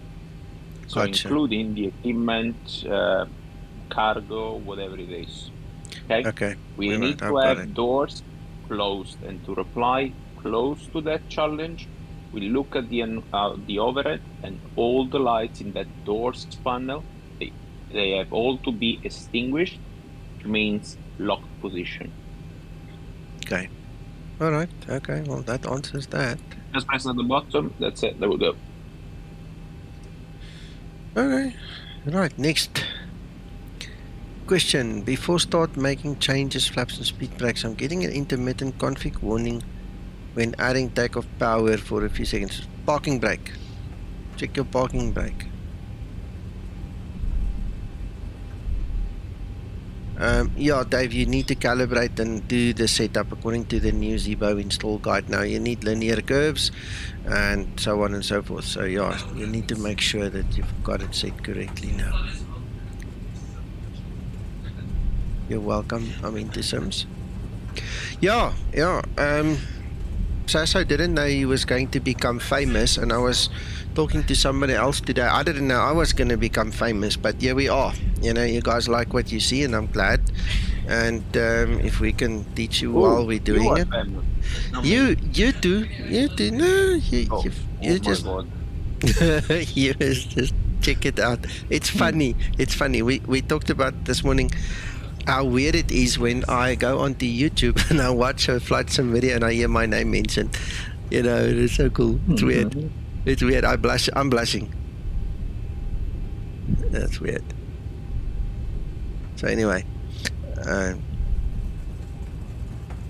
So including the equipment, cargo, whatever it is. Okay. We need to have doors closed, and to reply close to that challenge, we look at the overhead, and all the lights in that doors panel, they have all to be extinguished, which means locked position. Okay. All right. Okay. Well, that answers that. Just press at the bottom. That's it. There we go. Okay. Right. Next. Question: before start making changes, flaps and speed brakes, I'm getting an intermittent config warning when adding takeoff power for a few seconds. Parking brake. Check your parking brake. Yeah, Dave, you need to calibrate and do the setup according to the new Zebo install guide. Now you need linear curves and so on and so forth. So yeah, you need to make sure that you've got it set correctly now. You're welcome. I'm into Sims. Yeah. Sasso didn't know he was going to become famous, and I was talking to somebody else today. I didn't know I was going to become famous, but here we are. You know, you guys like what you see, and I'm glad. And if we can teach you while we're doing it, you do. No, you just you just check it out. It's funny. It's funny. We talked about this morning how weird it is when I go onto YouTube and I watch a flight sim video and I hear my name mentioned. You know, it's so cool. It's weird. It's weird. I'm blushing. That's weird. So anyway,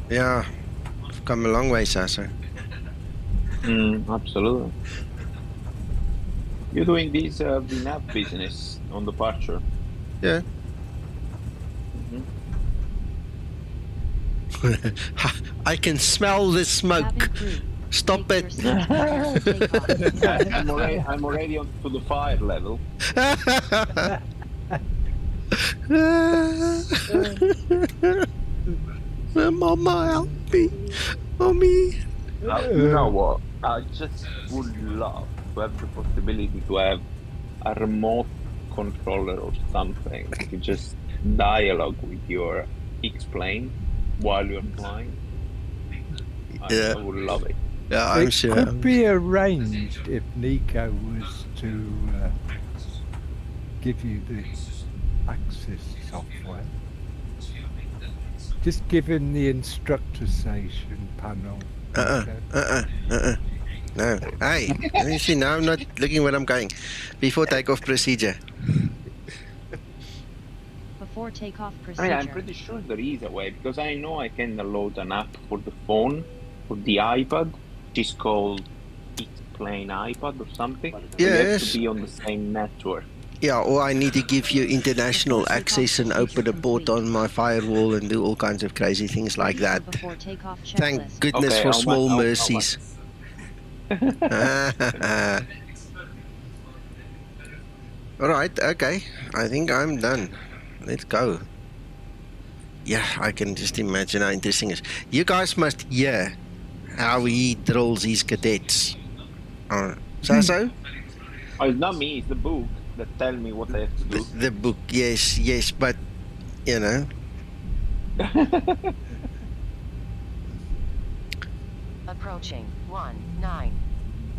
yeah, I've come a long way, Sasso. Absolutely. You're doing this VNAV business on departure. Yeah. I can smell the smoke. Stop it. I'm already on to the fire level. Mama, help me. Mommy. You know what? I just would love to have the possibility to have a remote controller or something to just dialogue with your X-plane while you're flying. I would love it. Yeah, I'm sure. It could be arranged if Nico was to give you the access software. Just give him the instructor station panel. No. Hey, let me see. Now I'm not looking where I'm going. Before takeoff procedure. Before takeoff I procedure. mean, I'm pretty sure there is a way, because I know I can download an app for the phone, for the iPad, which is called X-Plane iPad or something. Yes. You have to be on the same network. Yeah, or I need to give you international access and open a port on my firewall and do all kinds of crazy things like that. Thank goodness Okay, for how small much- mercies. Alright, okay. I think I'm done. Let's go. Yeah, I can just imagine how interesting it is. You guys must hear how he drills his cadets. Sasso? Oh, it's not me, it's the book that tell me what I have to do. The book, yes, but, you know. Approaching 19.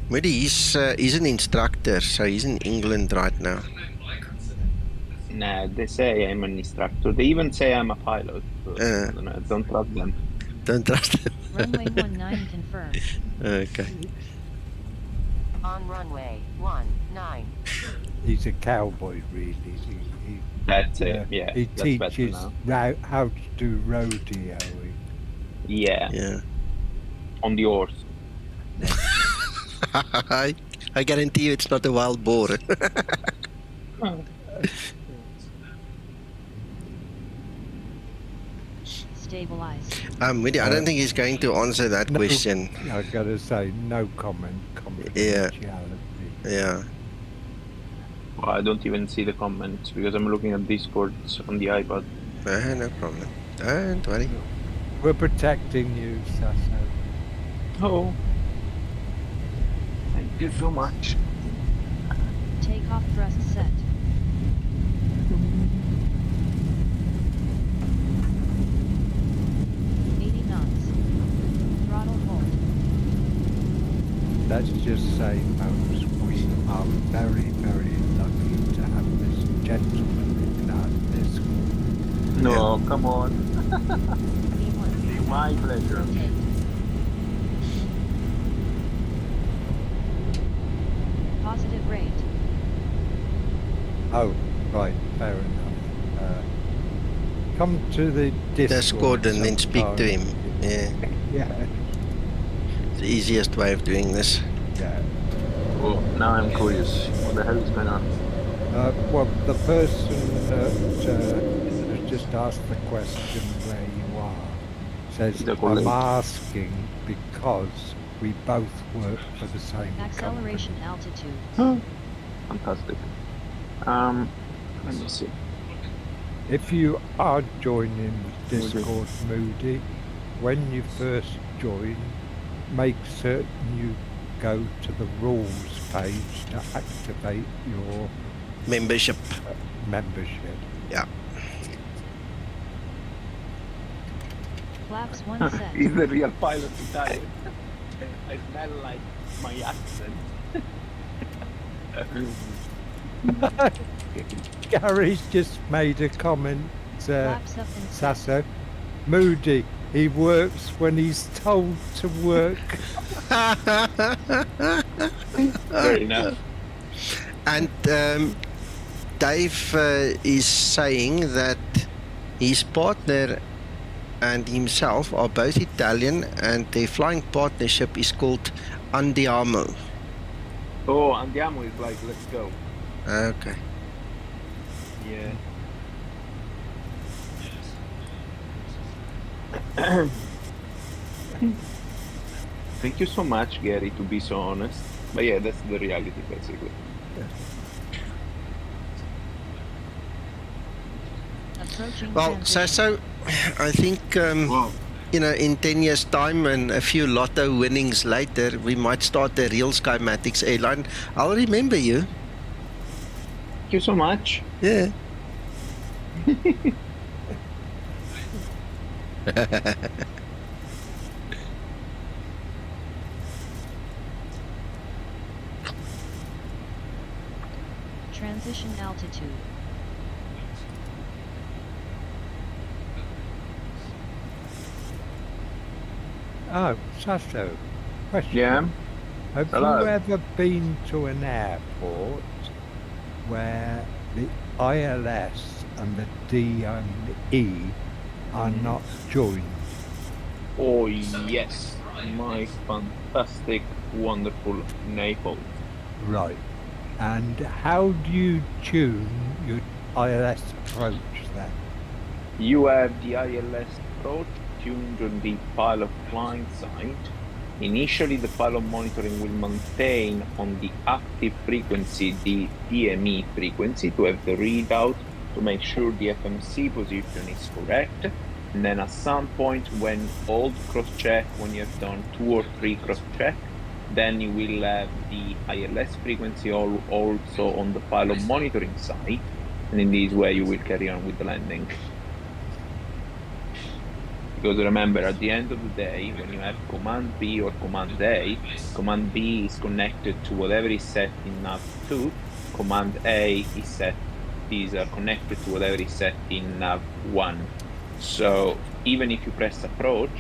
But he's an instructor, so he's in England right now. Nah, they say I'm an instructor. They even say I'm a pilot. So don't trust them. Don't trust them. Runway 19 confirmed. Okay. On runway 19. He's a cowboy, really. That's it, yeah. He that's teaches better how to do rodeoing. Yeah. On the horse. I guarantee you it's not a wild boar. Stabilize. Really, I don't think he's going to answer that question. I gotta say, no comment. Yeah. Well, I don't even see the comments because I'm looking at Discord on the iPad. No problem. Don't worry. We're protecting you, Sasso. Oh. Thank you so much. Takeoff thrust set. Let's just say, folks, we are very, very lucky to have this gentleman in our Discord. No, come on. My pleasure. Positive rate. Oh, right, fair enough. come to the Discord and then speak to him. Yeah, Yeah, it's the easiest way of doing this. yeah. Oh, now I'm curious. What the hell is going on? Well, the person that has just asked the question where you are says, The I'm colleague. asking because we both work for the same Acceleration company. altitude. Oh, fantastic. Let me see. If you are joining the Discord, Moody, when you first join, make certain you go to the rules page to activate your Membership. membership. Yeah. Flaps 1 set. Is the real pilot Italian? I smell like my accent. Gary's just made a comment, Flaps up and set. Sasso. Moody, he works when he's told to work. Very nice. And Dave is saying that his partner and himself are both Italian, and their flying partnership is called Andiamo. Oh, Andiamo is like, let's go. Okay. Yeah. Thank you so much, Gary, to be so honest. But yeah, that's the reality, basically. Approaching Well, transition. so I think, you know, in 10 years' time and a few lotto winnings later, we might start the real Skymatix airline. I'll remember you. Thank you so much. Yeah. Transition altitude. Oh, Sasso, question. Yeah. Have Hello. you ever been to an airport where the ILS and the DME are not joined? Oh, yes. My fantastic, wonderful Naples. Right. And how do you tune your ILS approach then? You have the ILS approach tuned on the pilot flying side. Initially, the pilot monitoring will maintain on the active frequency the DME frequency to have the readout to make sure the FMC position is correct. And then at some point when all cross-check, when you have done 2 or 3 cross-check, then you will have the ILS frequency also on the pilot monitoring side. And in this way, you will carry on with the landing. Because remember, at the end of the day, when you have Command B or Command A, Command B is connected to whatever is set in nav2, Command A is connected to whatever is set in nav1. So even if you press approach,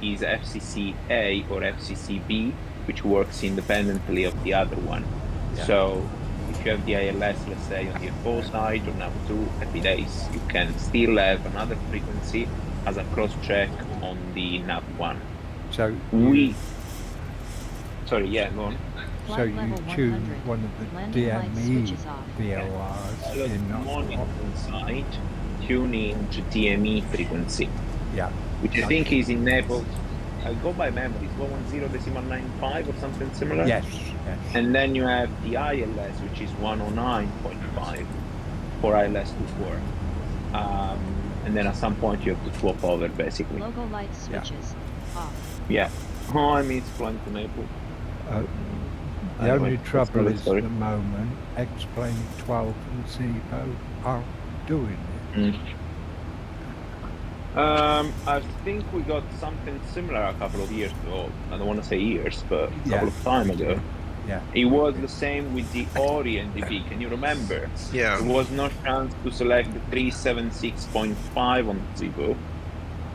is FCC A or FCC B, which works independently of the other one. Yeah. So if you have the ILS, let's say on the FO side or nav2, happy days, you can still have another frequency as a cross-check on the nav1. So sorry, yeah, go on. So you tune one of the DME VORs in the monitoring side, tuning to DME frequency. Yeah. Which I think is enabled, I go by memory, it's 110.95 or something similar. Yes. And then you have the ILS, which is 109.5 for ILS to work. And then at some point you have to swap over, basically. Logo light switches off. Yeah. Oh, I mean, it's flying to Naples. The only trouble is at the moment, X-Plane 12 and Zebo aren't doing it. I think we got something similar a couple of years ago. I don't want to say years, but a couple of time ago. Yeah. It was the same with the Ori NDB. Can you remember? Yeah. There was no chance to select the 376.5 on Zibo.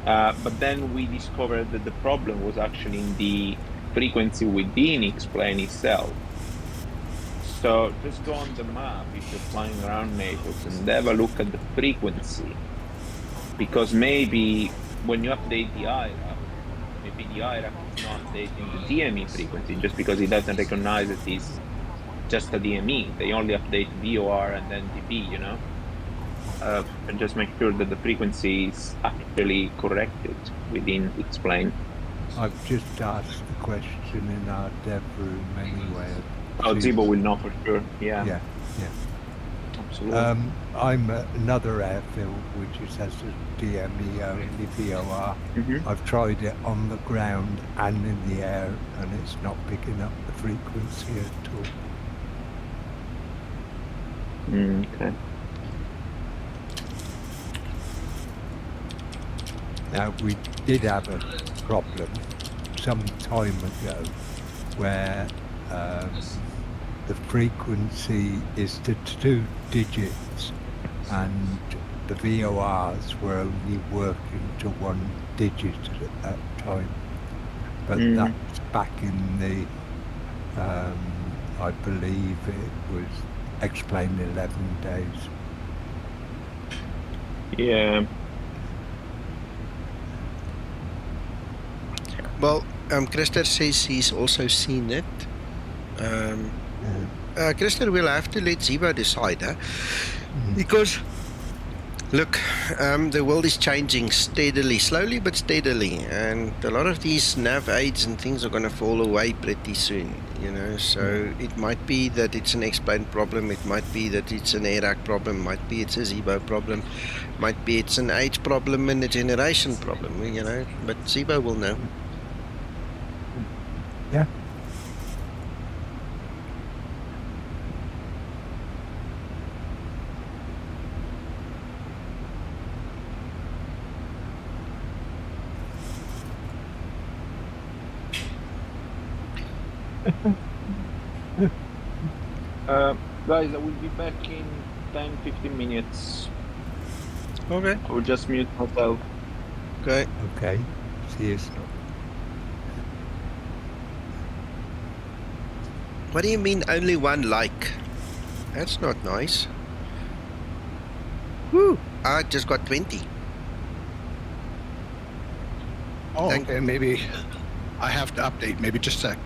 But then we discovered that the problem was actually in the frequency within X-Plane itself. So just go on the map if you're flying around Naples and have a look at the frequency because maybe when you update the IRAP, maybe the IRAP is not updating the DME frequency just because it doesn't recognize it is just a DME. They only update VOR and then DB, you know? And just make sure that the frequency is actually corrected within its plane. I've just asked the question in our dev room anyway. Oh, Zibo will know for sure. Yeah. Yeah. Absolutely. I'm at another airfield which has a DME only VOR. I've tried it on the ground and in the air, and it's not picking up the frequency at all. Okay. Now, we did have a problem some time ago where the frequency is to 2 digits and the VORs were only working to 1 digit at that time. But that's back in the, I believe it was explained 11 days. Yeah. Well, Christer says he's also seen it. Christer, we'll have to let Zebo decide, huh? Because, look, the world is changing steadily, slowly but steadily, and a lot of these nav aids and things are going to fall away pretty soon, you know, so it might be that it's an explained problem, it might be that it's an AIRAC problem, might be it's a Zebo problem, might be it's an age problem and a generation problem, you know, but Zebo will know. Yeah. Guys, I will be back in 10-15 minutes. Okay. I will just mute myself. Okay. Okay. See you soon. What do you mean only 1 like? That's not nice. Woo! I just got 20. Oh, okay, maybe I have to update, maybe just a sec.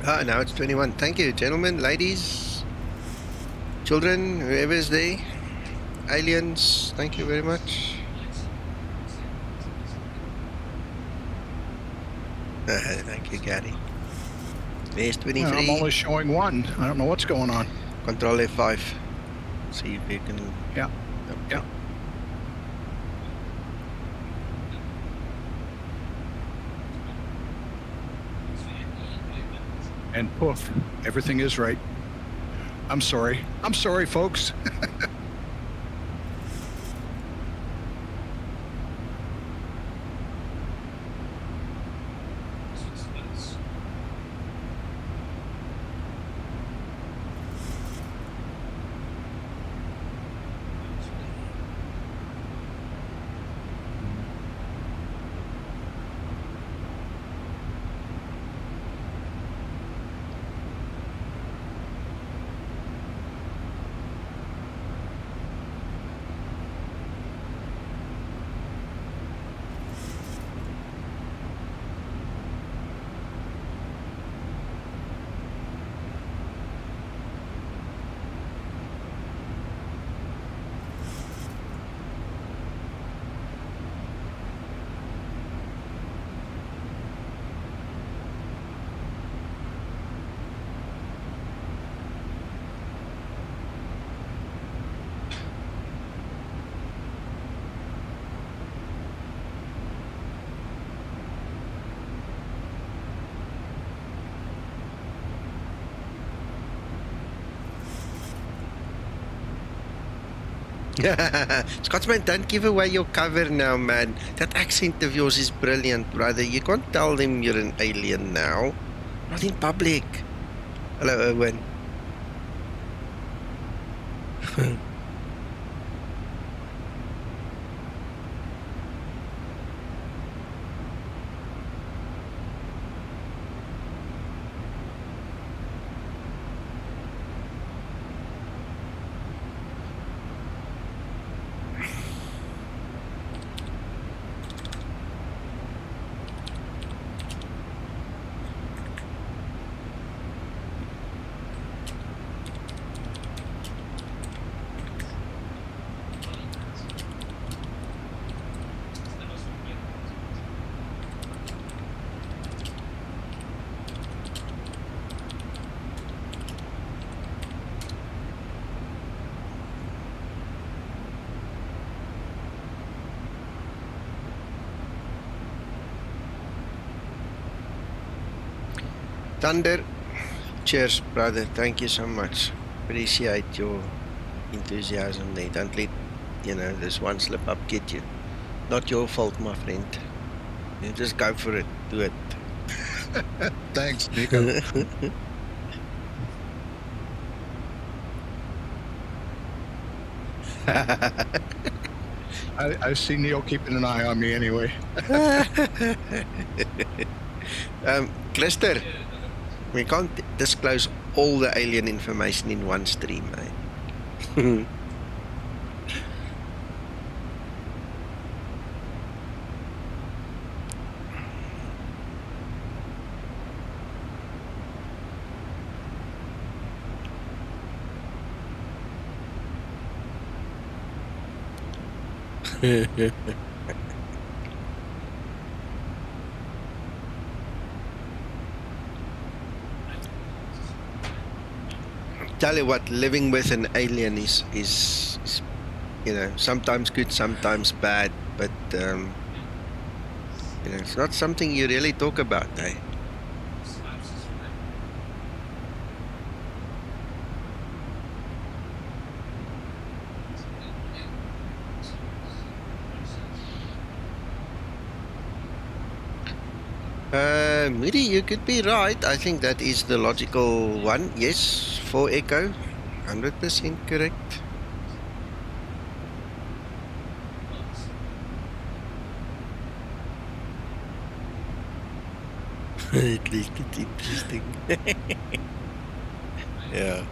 Now it's 21. Thank you, gentlemen, ladies, children, whoever is there, aliens, thank you very much. Thank you, Gary. There's 23. I'm only showing 1. I don't know what's going on. Control F5. See if you can... Yeah. Okay. Yeah. And poof, everything is right. I'm sorry. I'm sorry, folks. Scotsman, don't give away your cover now, man. That accent of yours is brilliant, brother. You can't tell them you're an alien now. Not in public. Hello, Owen. Thunder, cheers, brother. Thank you so much. Appreciate your enthusiasm there. Don't let, this one slip up get you. Not your fault, my friend. You just go for it. Do it. Thanks, Nico. I see Neil keeping an eye on me anyway. Clister, we can't disclose all the alien information in one stream, eh? Tell you what, living with an alien is sometimes good, sometimes bad, but it's not something you really talk about, eh? Moody, you could be right. I think that is the logical one. Yes, for Echo, 100% correct. At least it's interesting. Yeah.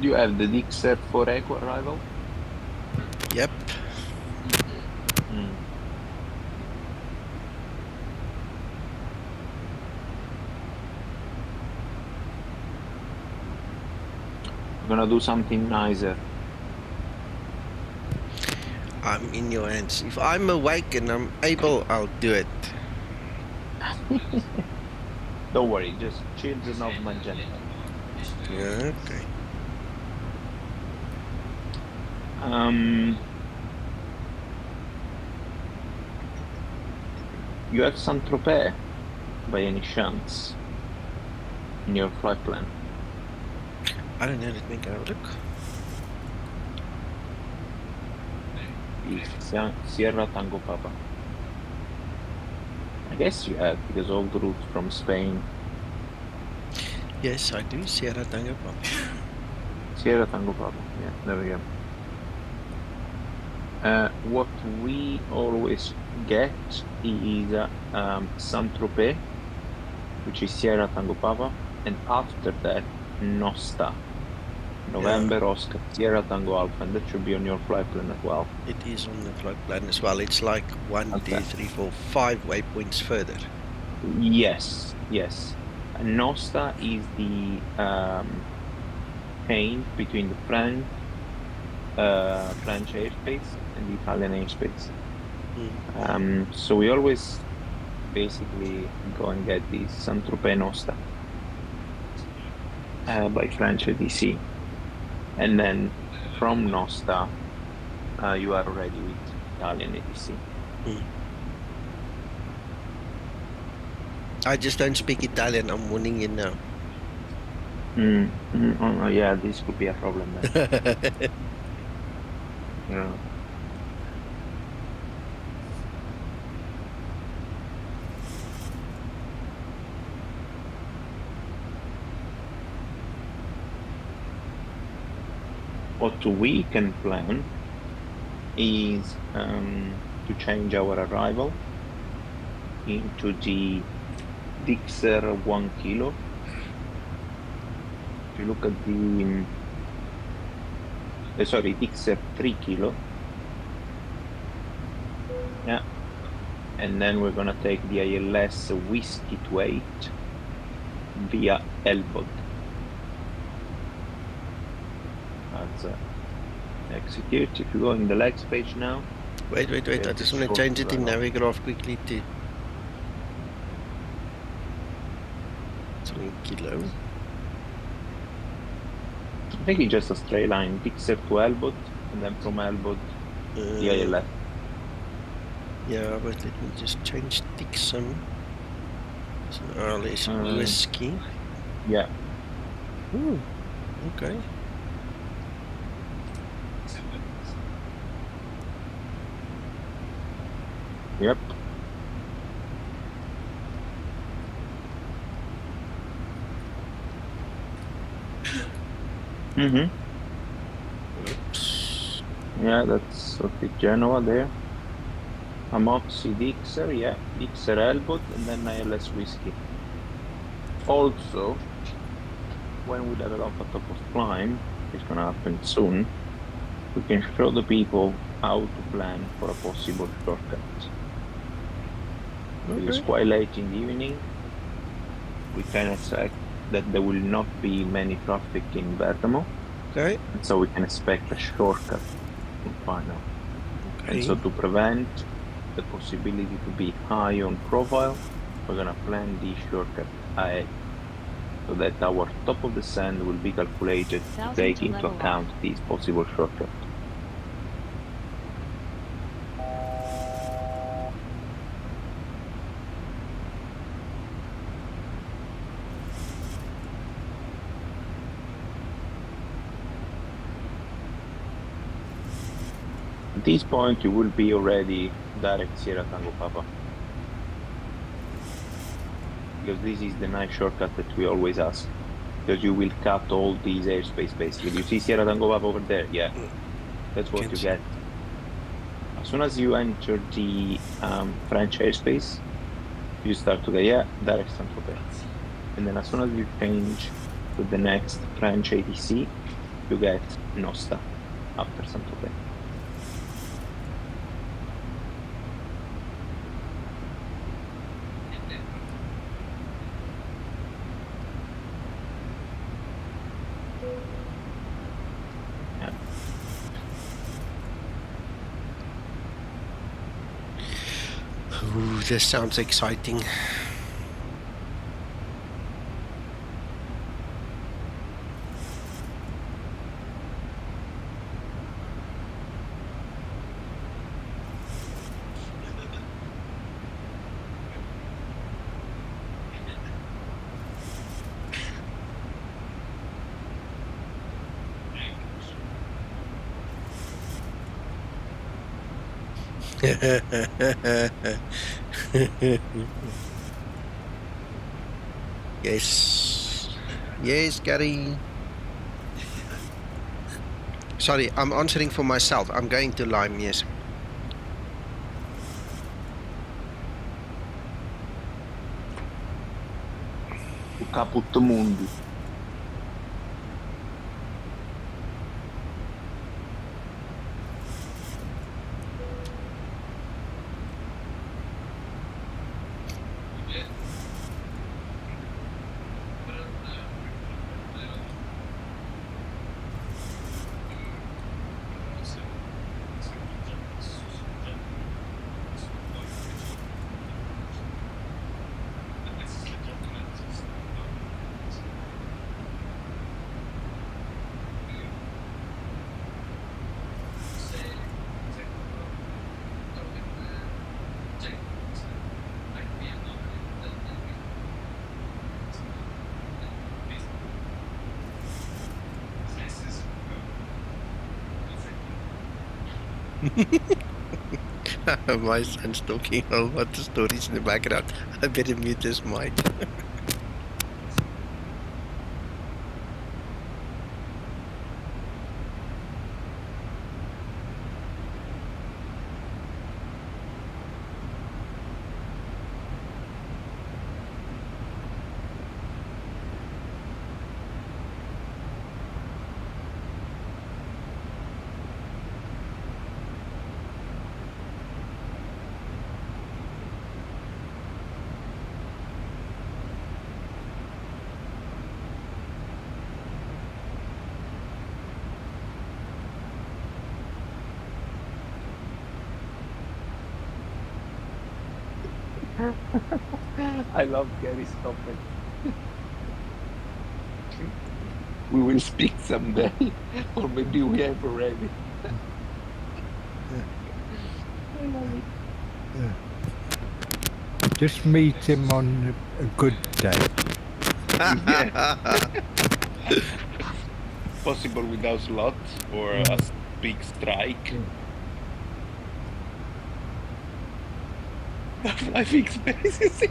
Do you have the DIXER for Echo arrival? Yep. I'm gonna do something nicer. I'm in your hands. If I'm awake and I'm able, I'll do it. Don't worry, just Children of Magenta. Yeah, okay. You have Saint-Tropez by any chance in your flight plan? I don't know, let me go look. Sierra Tango Papa. I guess you have, because all the route from Spain. Yes, I do. Sierra Tango Papa. Sierra Tango Papa, yeah, there we go. What we always get is Saint-Tropez, which is Sierra Tango Papa, and after that, Nosta. November, Oscar, Sierra Tango Alpha, and that should be on your flight plan as well. It is on the flight plan as well. It's like 1, 2, 3, 4, 5 waypoints further. Yes, yes. And Nosta is the chain between the French French airspace and the Italian airspace. Mm. So we always basically go and get the Saint-Tropez Nosta by French ADC, and then from Nosta you are already with Italian ADC. Mm. I just don't speak Italian. I'm warning you now. Oh, yeah, this could be a problem then. Yeah. What we can plan is to change our arrival into the DIXER 1 kilo. If you look at the sorry, DIXER 3 kilo. Yeah. And then we're gonna take the ILS Whiskey to 8 via Elbod. That's execute. If you go in the LEGE page now. Wait. I just want to change it in Navigraph quickly to 3 kilo. I think it's just a straight line, DIXER to Elbod, and then from Elbod, the ILS. Yeah, but let me just change Dixon. It's an RLS Whiskey. Yeah. Ooh, okay. Yep. Oops. Yeah, that's okay. Genoa there. AMOXI DIXER, yeah, DIXER Elbod, and then ILS Whiskey. Also, when we level up at top of climb, it's gonna happen soon, we can show the people how to plan for a possible shortcut. Okay. It's quite late in the evening. We can expect that there will not be many traffic in Bergamo. Okay. And so we can expect a shortcut in final. Okay. And so to prevent the possibility to be high on profile, we're gonna plan the shortcut ahead so that our top of the sand will be calculated to take into account these possible shortcuts. At this point, you will be already direct Sierra Tango Papa. Because this is the nice shortcut that we always ask. Because you will cut all these airspace basically. You see Sierra Tango Papa over there? Yeah. That's what you get. As soon as you enter the French airspace, you start to get, yeah, direct Saint-Tropez. And then as soon as you change to the next French ATC, you get Nosta after Saint-Tropez. Ooh, this sounds exciting. Yes, Gary. Sorry, I'm answering for myself. I'm going to Lime, yes. Caput Mundi. My son's talking a lot of stories in the background. I better mute his mic. I love Gary's topic. We will speak someday, or maybe we have already. I love it. Just meet him on a good day. Possible without slots or a big strike. Life experiences.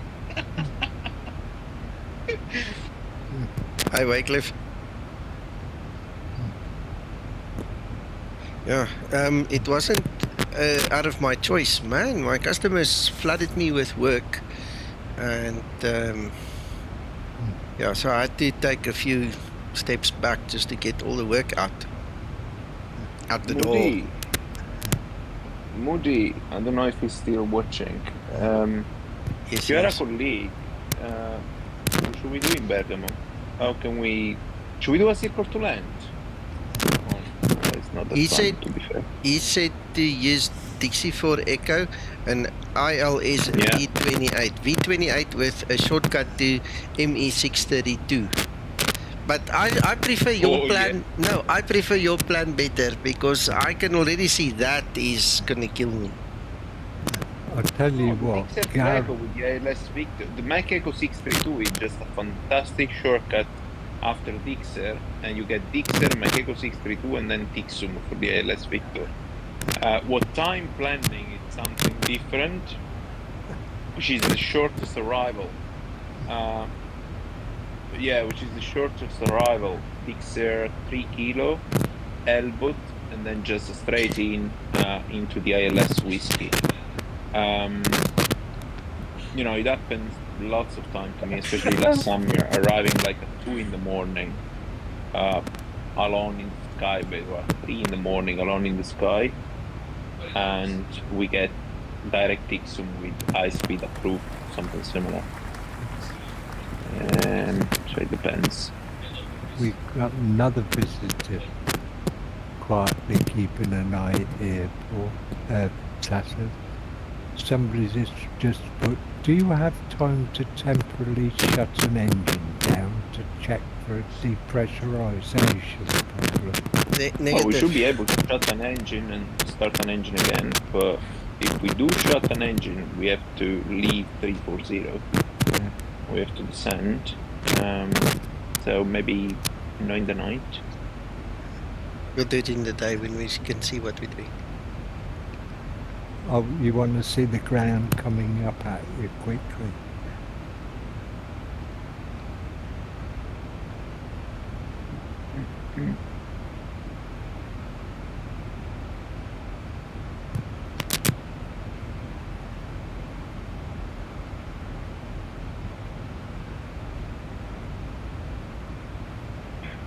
Hi, Wycliffe. Yeah, it wasn't out of my choice, man. My customers flooded me with work, and yeah, so I had to take a few steps back just to get all the work out the door. Moody, I don't know if he's still watching. Yes, you're yes. a colleague. What should we do in Bergamo? How can we? Should we do a circle to land? Oh, it's not that fun, to be fair. He said to use Dixie for Echo and ILS V28. V28 with a shortcut to ME632. But I prefer your plan. Yeah. No, I prefer your plan better because I can already see that is gonna kill me. I'll tell you what. With the ALS Victor, the Mac Echo 632 is just a fantastic shortcut after DIXER, and you get DIXER, Mac Echo 632, and then Tixum for the ALS Victor. What time planning is something different, which is the shortest arrival. Yeah, which is the shortest arrival. DIXER 3 kilo, Elbut, and then just straight into the ILS whiskey. You know, it happens lots of time to me, especially last summer, arriving like at 2 in the morning, alone in the sky, or 3 in the morning, alone in the sky, and we get direct Tixum with high speed approved, something similar. So it depends. We've got another visitor quietly keeping an eye at the airport, Sasso. Somebody's just put, do you have time to temporarily shut an engine down to check for a depressurization problem? Well, we should be able to shut an engine and start an engine again, but if we do shut an engine, we have to leave 340. Yeah. We have to descend, so maybe, you know, in the night. We'll do it in the day when we can see what we're doing. Oh, you want to see the ground coming up at you quickly?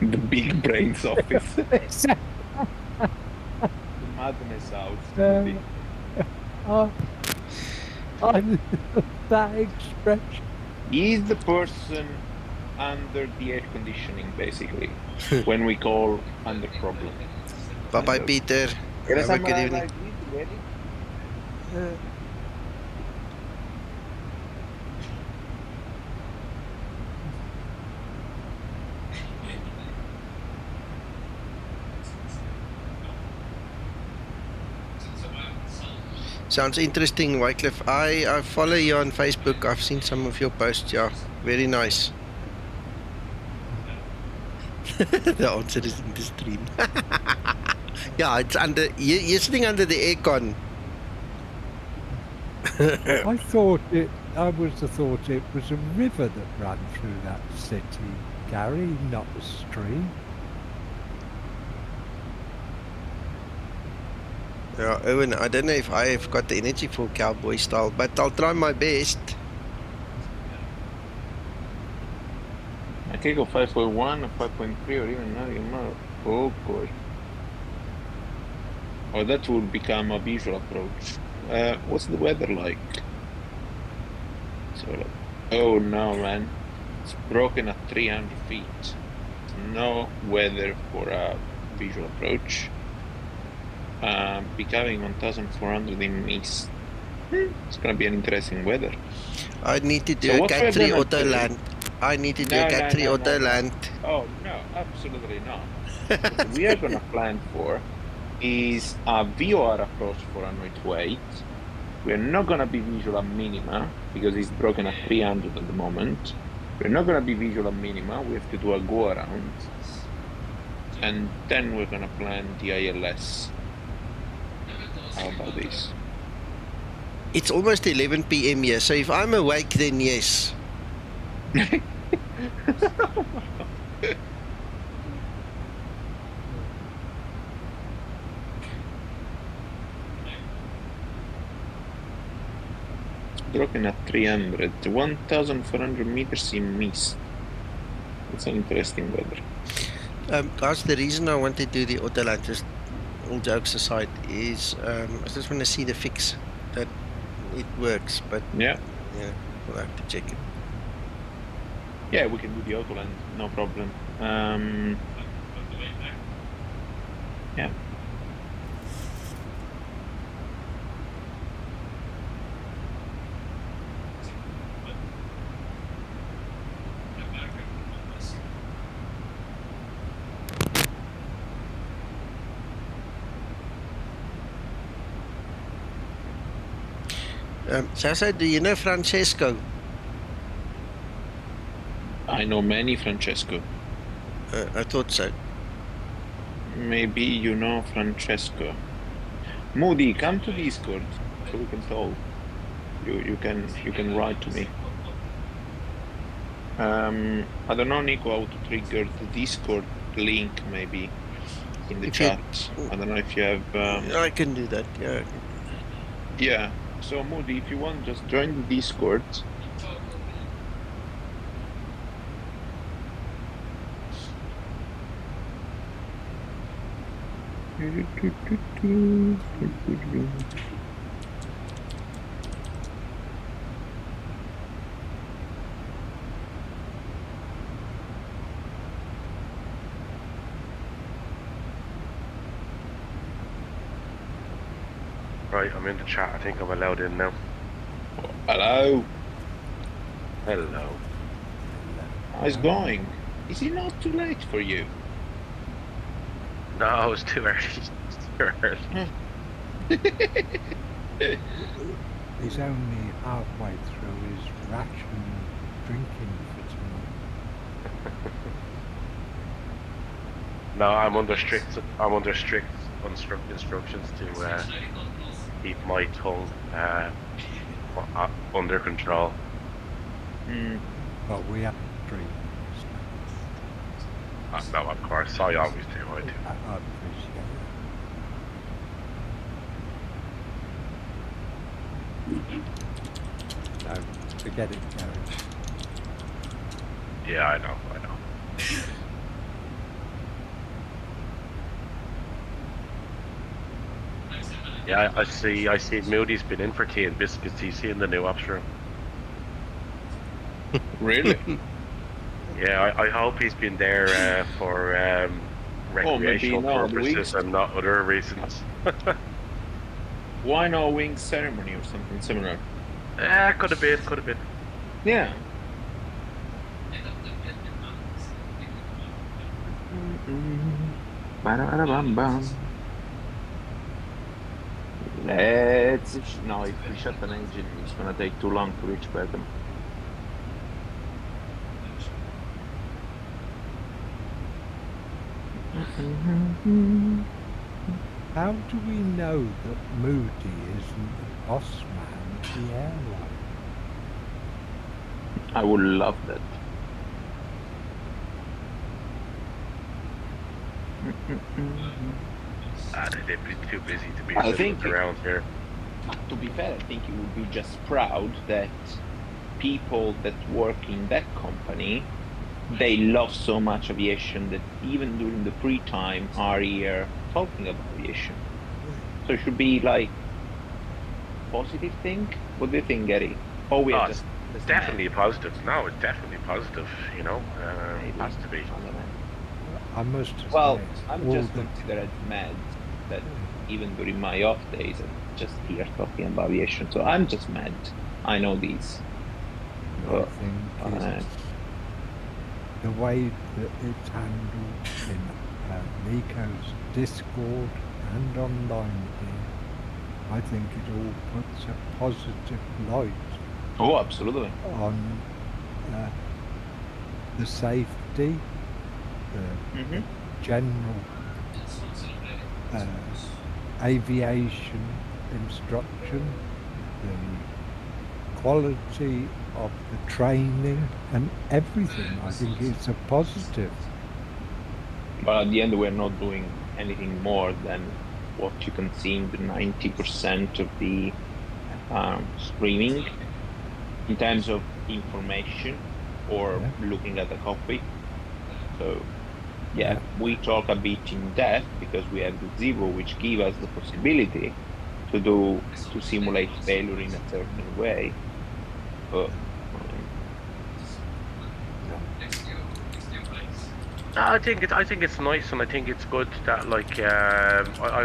The big brains office. The madness house. I love that expression. He's the person under the air conditioning, basically, when we call under problem. Bye-bye, Peter. Have a good evening. Sounds interesting, Wycliffe. I follow you on Facebook. I've seen some of your posts. Yeah, very nice. The answer is in the stream. Yeah, it's under. You're sitting under the aircon. I thought it. I was the thought it was a river that ran through that city, Gary, not a stream. Yeah, Owen, I don't know if I have got the energy for cowboy style, but I'll try my best. I can go 5.1 or 5.3 or even not even more. Oh god. Oh, that will become a visual approach. What's the weather like? So, oh no, man. It's broken at 300 feet. No weather for a visual approach. Becoming 1,400 in mist. It's gonna be an interesting weather. I need to do a Cat 3 auto land. I need to do a Cat 3 auto land. Oh, no, absolutely not. What we are gonna plan for is a VOR approach for runway 28. We're not gonna be visual at minima because it's broken at 300 at the moment. We're not gonna be visual at minima. We have to do a go around, and then we're gonna plan the ILS. How about this? It's almost 11 p.m. here, so if I'm awake, then yes. Broken at 300, 1,400 meters in mist. It's an interesting weather. Guys, the reason I want to do the auto land, just all jokes aside, is I just want to see the fix that it works, but yeah, we'll have to check it. Yeah, we can do the auto land, no problem. Yeah. Sasa, do you know Francesco? I know many Francesco. I thought so. Maybe you know Francesco. Moody, come to Discord so we can talk. You can write to me. I don't know, Nico, how to trigger the Discord link maybe in the chat. I don't know if you have. I can do that. Yeah. Yeah. So Moody, if you want, just join the Discord. Right, I'm in the chat. I think I'm allowed in now. Hello. Hello. How's it going? Is it not too late for you? No, it's too early. It's too early. He's only halfway through his ration drinking for tonight. No, I'm under strict instructions to keep my tongue under control. But we have to drink. No, of course, I always do. I do. I appreciate it. No, forget it, Gary. Yeah, I know. Yeah, I see Moody's been in for tea and biscuits. He's seen the new ops room. Really? Yeah, I hope he's been there for recreational purposes and not other reasons. Why no wing ceremony or something similar? Could have been. Yeah. No, if we shut an engine, it's gonna take too long to reach Bergamo. How do we know that Moody isn't the boss man of the airline? I would love that. They'd be too busy to be I think around here. To be fair, I think you would be just proud that people that work in that company, they love so much aviation that even during the free time are here talking about aviation. So it should be like positive thing. What do you think, Gary? Oh, we are just definitely positive. No, it's definitely positive. You know, it has to be. I must. Well, I'm just considered mad that even during my off days, I'm just here talking about aviation. So I'm just mad. I know these. I think it's the way that it's handled in Nico's Discord and online here, I think it all puts a positive light. Oh, absolutely. On the safety, the general aviation instruction, the quality of the training and everything. I think it's a positive. But at the end, we're not doing anything more than what you can see in the 90% of the streaming in terms of information or looking at the copy. So yeah, we talk a bit in depth because we have the Zebo, which give us the possibility to simulate failure in a certain way. But I think it's nice, and I think it's good that like I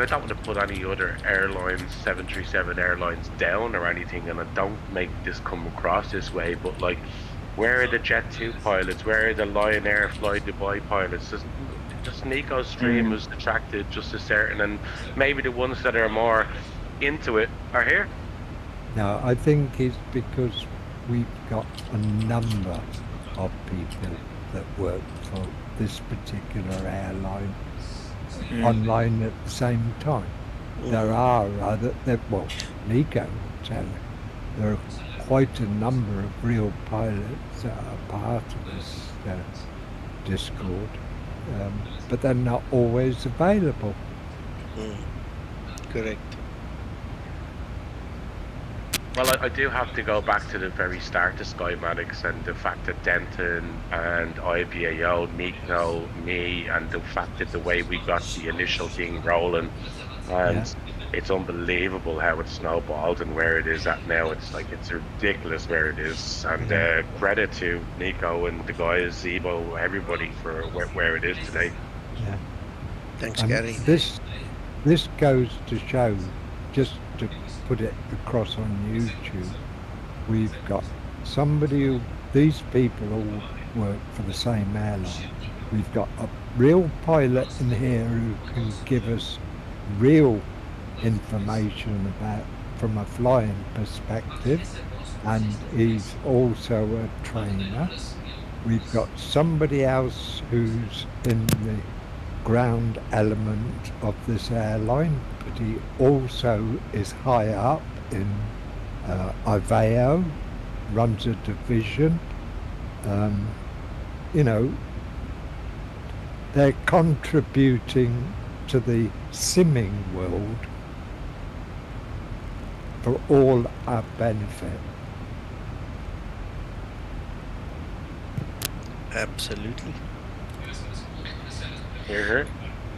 don't want to put any other airlines, 737 airlines down or anything, and I don't make this come across this way. But like, where are the Jet 2 pilots? Where are the Lion Air Fly Dubai pilots? Just Nico's stream is attracted just a certain, and maybe the ones that are more into it are here. No, I think it's because we've got a number of people that work for this particular airline online at the same time. There are other, well, Nico will tell you, there are quite a number of real pilots that are part of this Discord, but they're not always available. Correct. Well, I do have to go back to the very start of Skymatix and the fact that Denton and IBAO, Nico, me, and the fact that the way we got the initial thing rolling, and it's unbelievable how it snowballed and where it is at now. It's like, it's ridiculous where it is. And credit to Nico and the guys, Zebo, everybody for where it is today. Yeah. Thanks, Gary. This goes to show, just to put it across on YouTube, we've got somebody who, these people all work for the same airline. We've got a real pilot in here who can give us real information about from a flying perspective, and he's also a trainer. We've got somebody else who's in the ground element of this airline, but he also is high up in IVAO, runs a division. You know, they're contributing to the simming world for all our benefit. Absolutely. Here.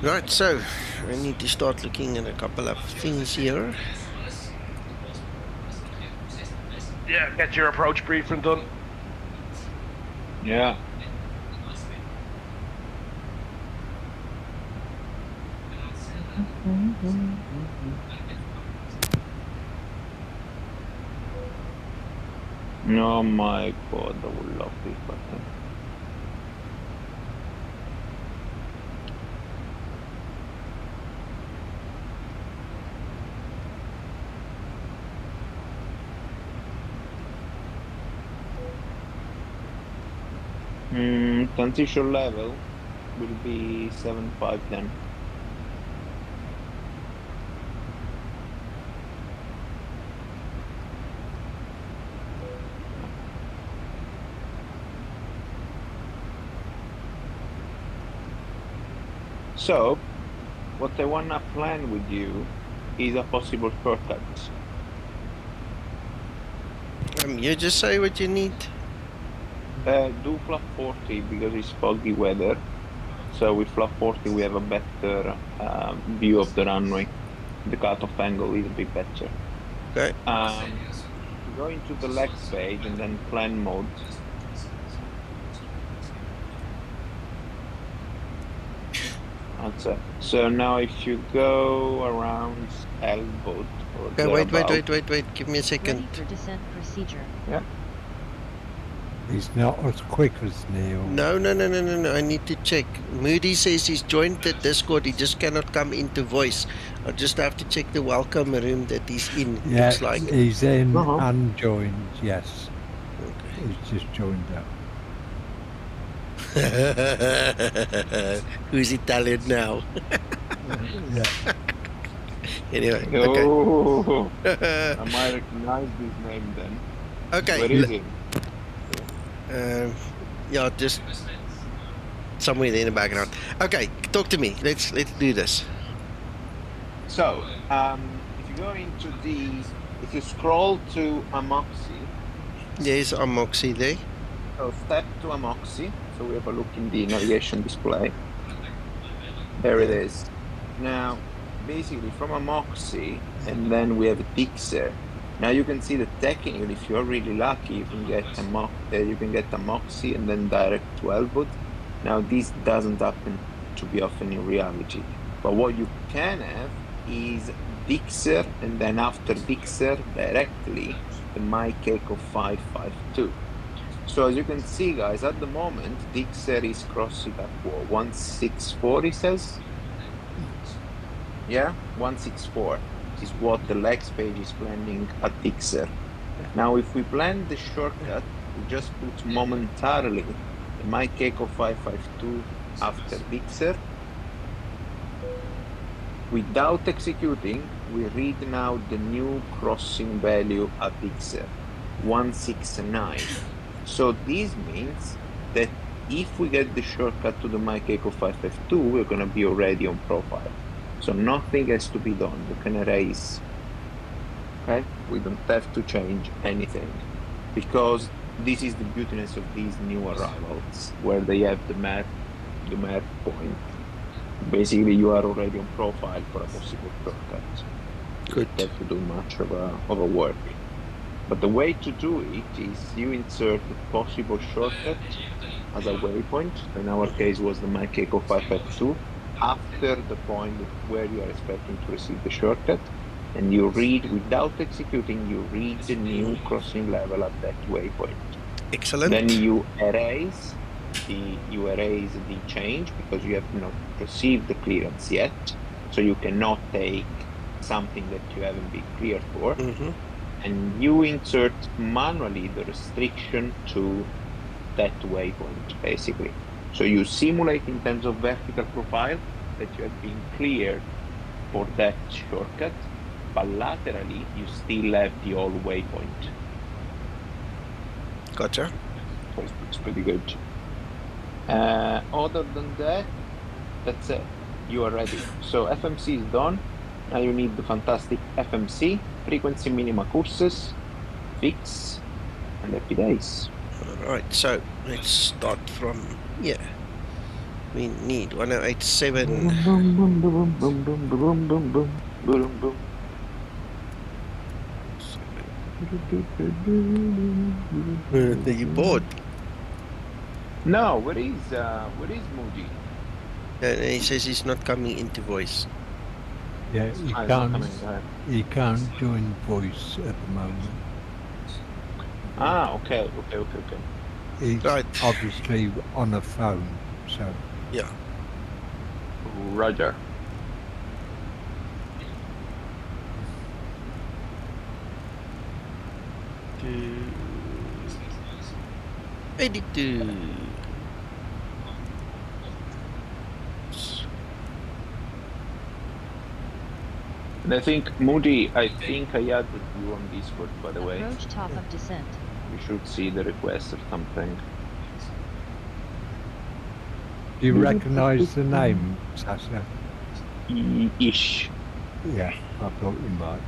Right, so I need to start looking at a couple of things here. Yeah, get your approach briefing done. Yeah. Oh my god, I would love this button. Transition level will be 7.5 then. So, what I wanna plan with you is a possible shortcut. You just say what you need. Do flap 40 because it's foggy weather. So with flap 40 we have a better view of the runway. The cutoff angle is a bit better. Okay. Go into the LEGE page and then plan mode. That's it. So now if you go around Elbow or Okay, wait. Give me a second. Ready for descent procedure. Yeah. He's not as quick as Neil. No. I need to check. Moody says he's joined the Discord. He just cannot come into voice. I just have to check the welcome room that he's in. Yeah, Looks like. he's in and joined. Yes, he's just joined up. Who's Italian now? Yeah. Anyway. Oh, Okay. I might recognize this name then. Okay. Where is it? Yeah, just somewhere there in the background. Okay, talk to me. Let's do this. So, if you go into if you scroll to AMOXI. There's AMOXI there. So step to AMOXI. So we have a look in the navigation display. There it is. Now, basically from AMOXI, and then we have DIXER. Now you can see that technically, if you're really lucky, you can get AMOXI and then direct to Elwood. Now this doesn't happen to be often in reality. But what you can have is DIXER, and then after DIXER directly the Takeoff 552. So as you can see, guys, at the moment DIXER is crossing at 164, it says. Yeah, 164 is what the LEGE page is planning at DIXER. Now if we plan the shortcut, we just put momentarily the Takeoff 552 after DIXER. Without executing, we read now the new crossing value at DIXER, 169. So this means that if we get the shortcut to the Takeoff 552, we're going to be already on profile. So nothing has to be done. We can erase. Okay? We don't have to change anything, because this is the beautiness of these new arrivals, where they have the map point. Basically, you are already on profile for a possible shortcut. Good. You don't have to do much of a work. But the way to do it is you insert a possible shortcut as a waypoint. In our case, was the Takeoff 552. After the point where you are expecting to receive the shortcut, and you read, without executing, you read the new crossing level at that waypoint. Excellent. Then you erase the change, because you have not received the clearance yet, so you cannot take something that you haven't been cleared for. And you insert manually the restriction to that waypoint, basically. So you simulate in terms of vertical profile that you have been cleared for that shortcut, but laterally you still have the old waypoint. Gotcha. So it's pretty good. Other than that, that's it. You are ready. So FMC is done. Now you need the fantastic FMC, frequency minima courses, fix, and happy days. Alright, so let's start from here. We need 1087. Are you bored? No, where is Moody? He says he's not coming into voice. Yeah, he can't join voice at the moment. Ah, okay. He's obviously on a phone, so. Yeah. Roger. Editor. And I think, Moody, I think I added you on Discord, by the way. Approach top of descent. You should see the request or something. Do you recognise the name, Sasha? Ish. Yeah, I thought you might.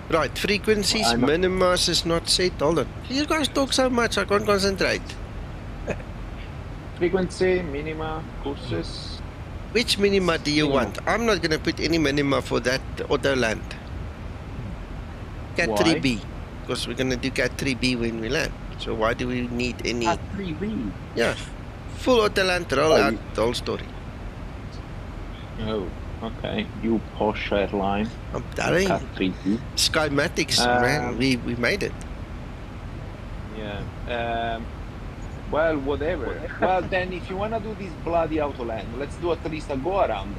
Right, frequencies, I'm a- minimas is not set. Hold on. You guys talk so much, I can't concentrate. Frequency, minima, courses. Which minima do you want? I'm not going to put any minima for that auto land. Cat Why? 3B. Because we're going to do Cat 3B when we land. So why do we need any... Cat 3B? Yeah. Full auto land, roll out the whole story. Oh, okay. You posh airline. I'm telling Cat you. 3B. Skymatix, man. We made it. Yeah. Well, whatever. Well, then if you want to do this bloody auto land, let's do at least a go around.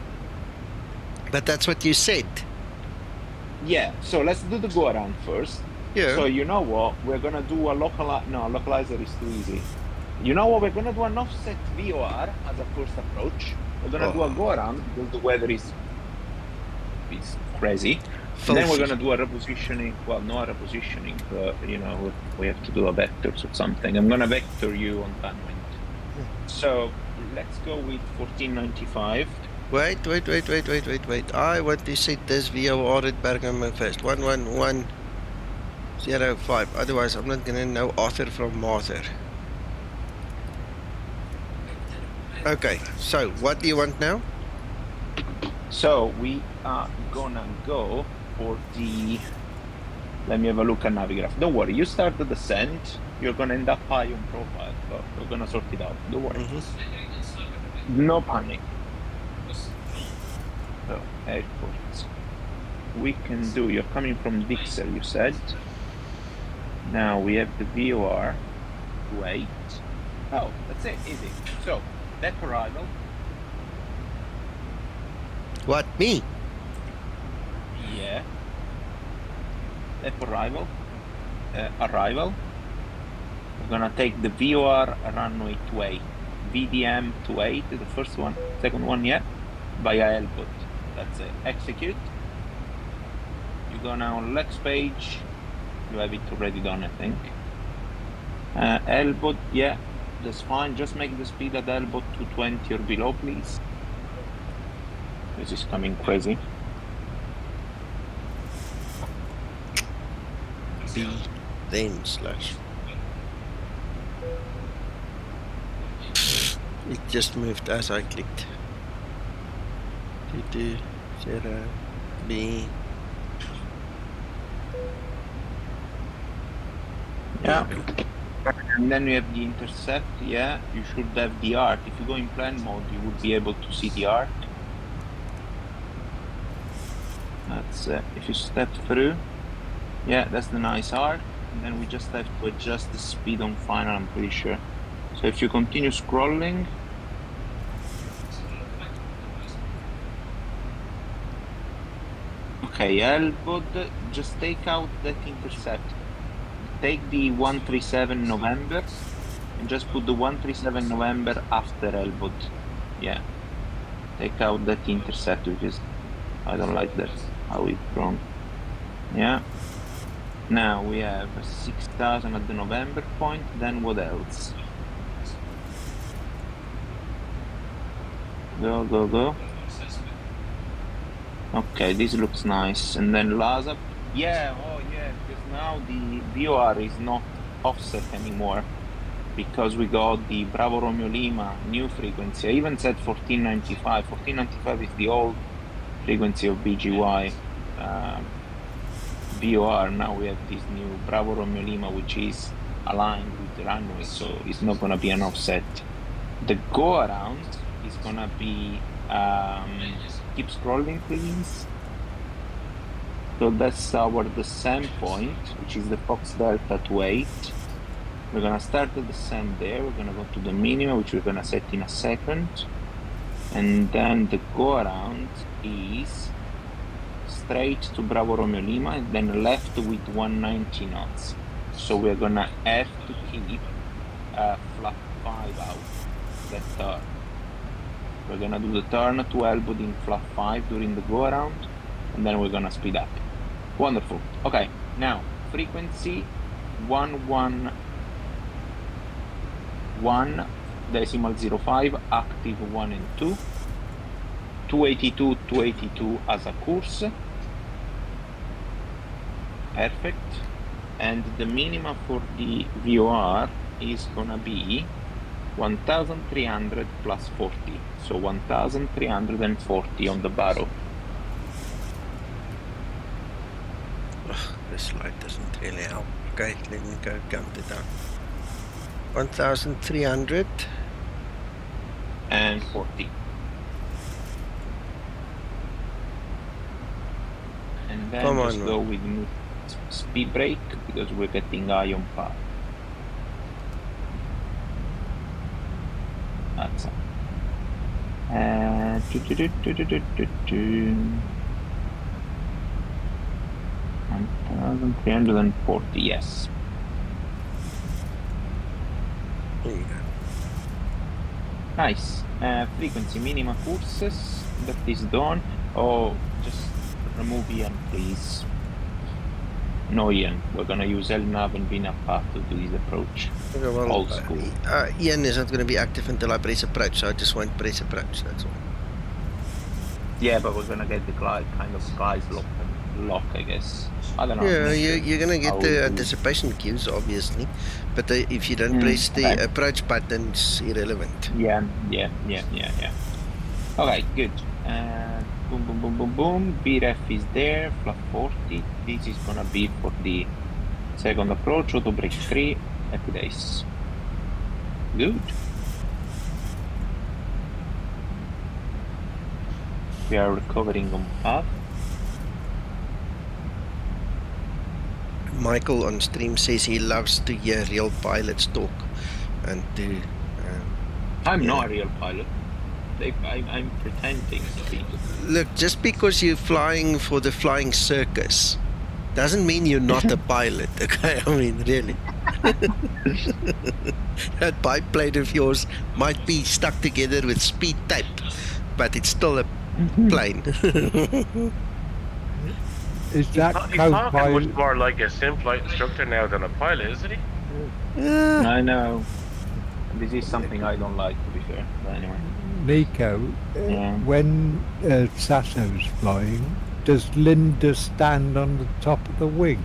But that's what you said. Yeah, so let's do the go around first. Yeah. So you know what? We're going to do a localizer is too easy. You know what? We're going to do an offset VOR as a first approach. We're going to do a go around because the weather is crazy. And then we're going to do a repositioning. Well, not a repositioning, but you know, we have to do a vectors or something. I'm going to vector you on downwind. So let's go with 1495. Wait. I want to set this VOR at Bergamo first. 11105. Otherwise, I'm not going to know Arthur from Martha. Okay, so what do you want now? So we are gonna go for the... Let me have a look at Navigraph. Don't worry, you start the descent. You're gonna end up high on profile, but we're gonna sort it out. Don't worry. No panic. So, airports. We can do... You're coming from DIXER, you said. Now we have the VOR. Wait. Oh, that's it. Easy. So, deck arrival. What, me? Yeah. Deck arrival. Arrival. We're gonna take the VOR runway 28. VDM 28, the first one. Second one, yeah. Via Elbot. That's it. Execute. You go now on Lex page. You have it already done, I think. Elbot, yeah. That's fine. Just make the speed at Elbot 220 or below, please. This is coming crazy. B, then slash. It just moved as I clicked. 2, 0, B. Yeah. And then we have the intercept. Yeah, you should have the arc. If you go in plan mode, you would be able to see the arc. That's if you step through. Yeah, that's the nice arc. And then we just have to adjust the speed on final, I'm pretty sure. So if you continue scrolling. Okay, Elbod, just take out that intercept. Take the 137 November and just put the 137 November after Elbod. Yeah. Take out that intercept, which is... I don't like that, how it's drawn. Yeah. Now we have 6,000 at the November point, then what else? Go, go, go. Okay, this looks nice. And then Lazap. Yeah, oh yeah, because now the VOR is not offset anymore. Because we got the Bravo Romeo Lima new frequency. I even said 1495. 1495 is the old frequency of BGY VOR. Now we have this new Bravo Romeo Lima, which is aligned with the runway, so it's not going to be an offset. The go around is going to be keep scrolling, please. So that's our descent point, which is the Fox Delta 28. We're going to start the descent there. We're going to go to the minima, which we're going to set in a second. And then the go around is straight to Bravo Romeo Lima and then left with 190 knots. So we're going to have to keep flap 5 out that turn. We're going to do the turn to Elbod in flap 5 during the go around, and then we're going to speed up. Wonderful. Okay, now frequency 111.5. decimal 05, active 1 and 2, 282 as a course. Perfect. And the minima for the VOR is gonna be 1,300 plus 40. So 1,340 on the barrow. This light doesn't really help. Okay, let me go count it down. 1,300 and 40. And then Come just on, go with speed brake because we're getting high on power. That's it. 1,340, yes. There you go. Nice. Frequency minima courses, that is done. Oh, just remove Ian, please. No, Ian. We're gonna use LNAV and VNAV path to do this approach. Okay, well, Old school. Ian is not going to be active until I press approach, so I just won't press approach, that's all. Yeah, but we're gonna get the glide, kind of skies lock, I guess. I don't know. Yeah, you're going to get the anticipation cues, obviously, but if you don't press the approach button, it's irrelevant. Yeah. Okay, good. Boom, boom, boom, boom, boom. BREF is there, flap 40. This is gonna be for the second approach, auto brake 3, happy days. Good. We are recovering on path. Michael on stream says he loves to hear real pilots talk and to... I'm not a real pilot. I'm pretending to be. Look, just because you're flying for the flying circus doesn't mean you're not a pilot, okay? I mean, really. That biplane of yours might be stuck together with speed tape, but it's still a plane. Is that He's talking much more like a sim flight instructor now than a pilot, isn't he? I know. This is something I don't like, to be fair. But anyway. Nico, when Sasso's flying, does Linda stand on the top of the wing?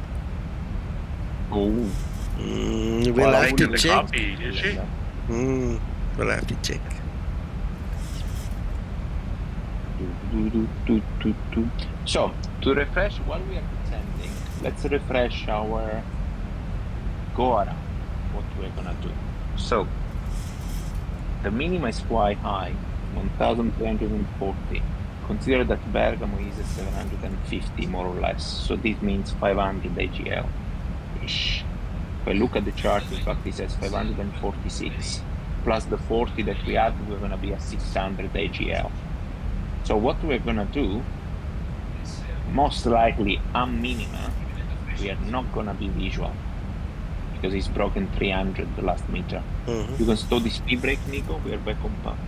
Oh. We'll have to check. Copy, is she? We'll have to check. So, to refresh, while we are pretending, let's refresh our go around, what we're gonna do. So, the minima is quite high, 1,340. Consider that Bergamo is a 750 more or less, so this means 500 AGL-ish. If I look at the chart, in fact it says 546, plus the 40 that we had, we're gonna be at 600 AGL. So what we're gonna do, most likely a minima, we are not gonna be visual, because it's broken 300 the last meter. You can stop the speed brake, Nico. We are back on path.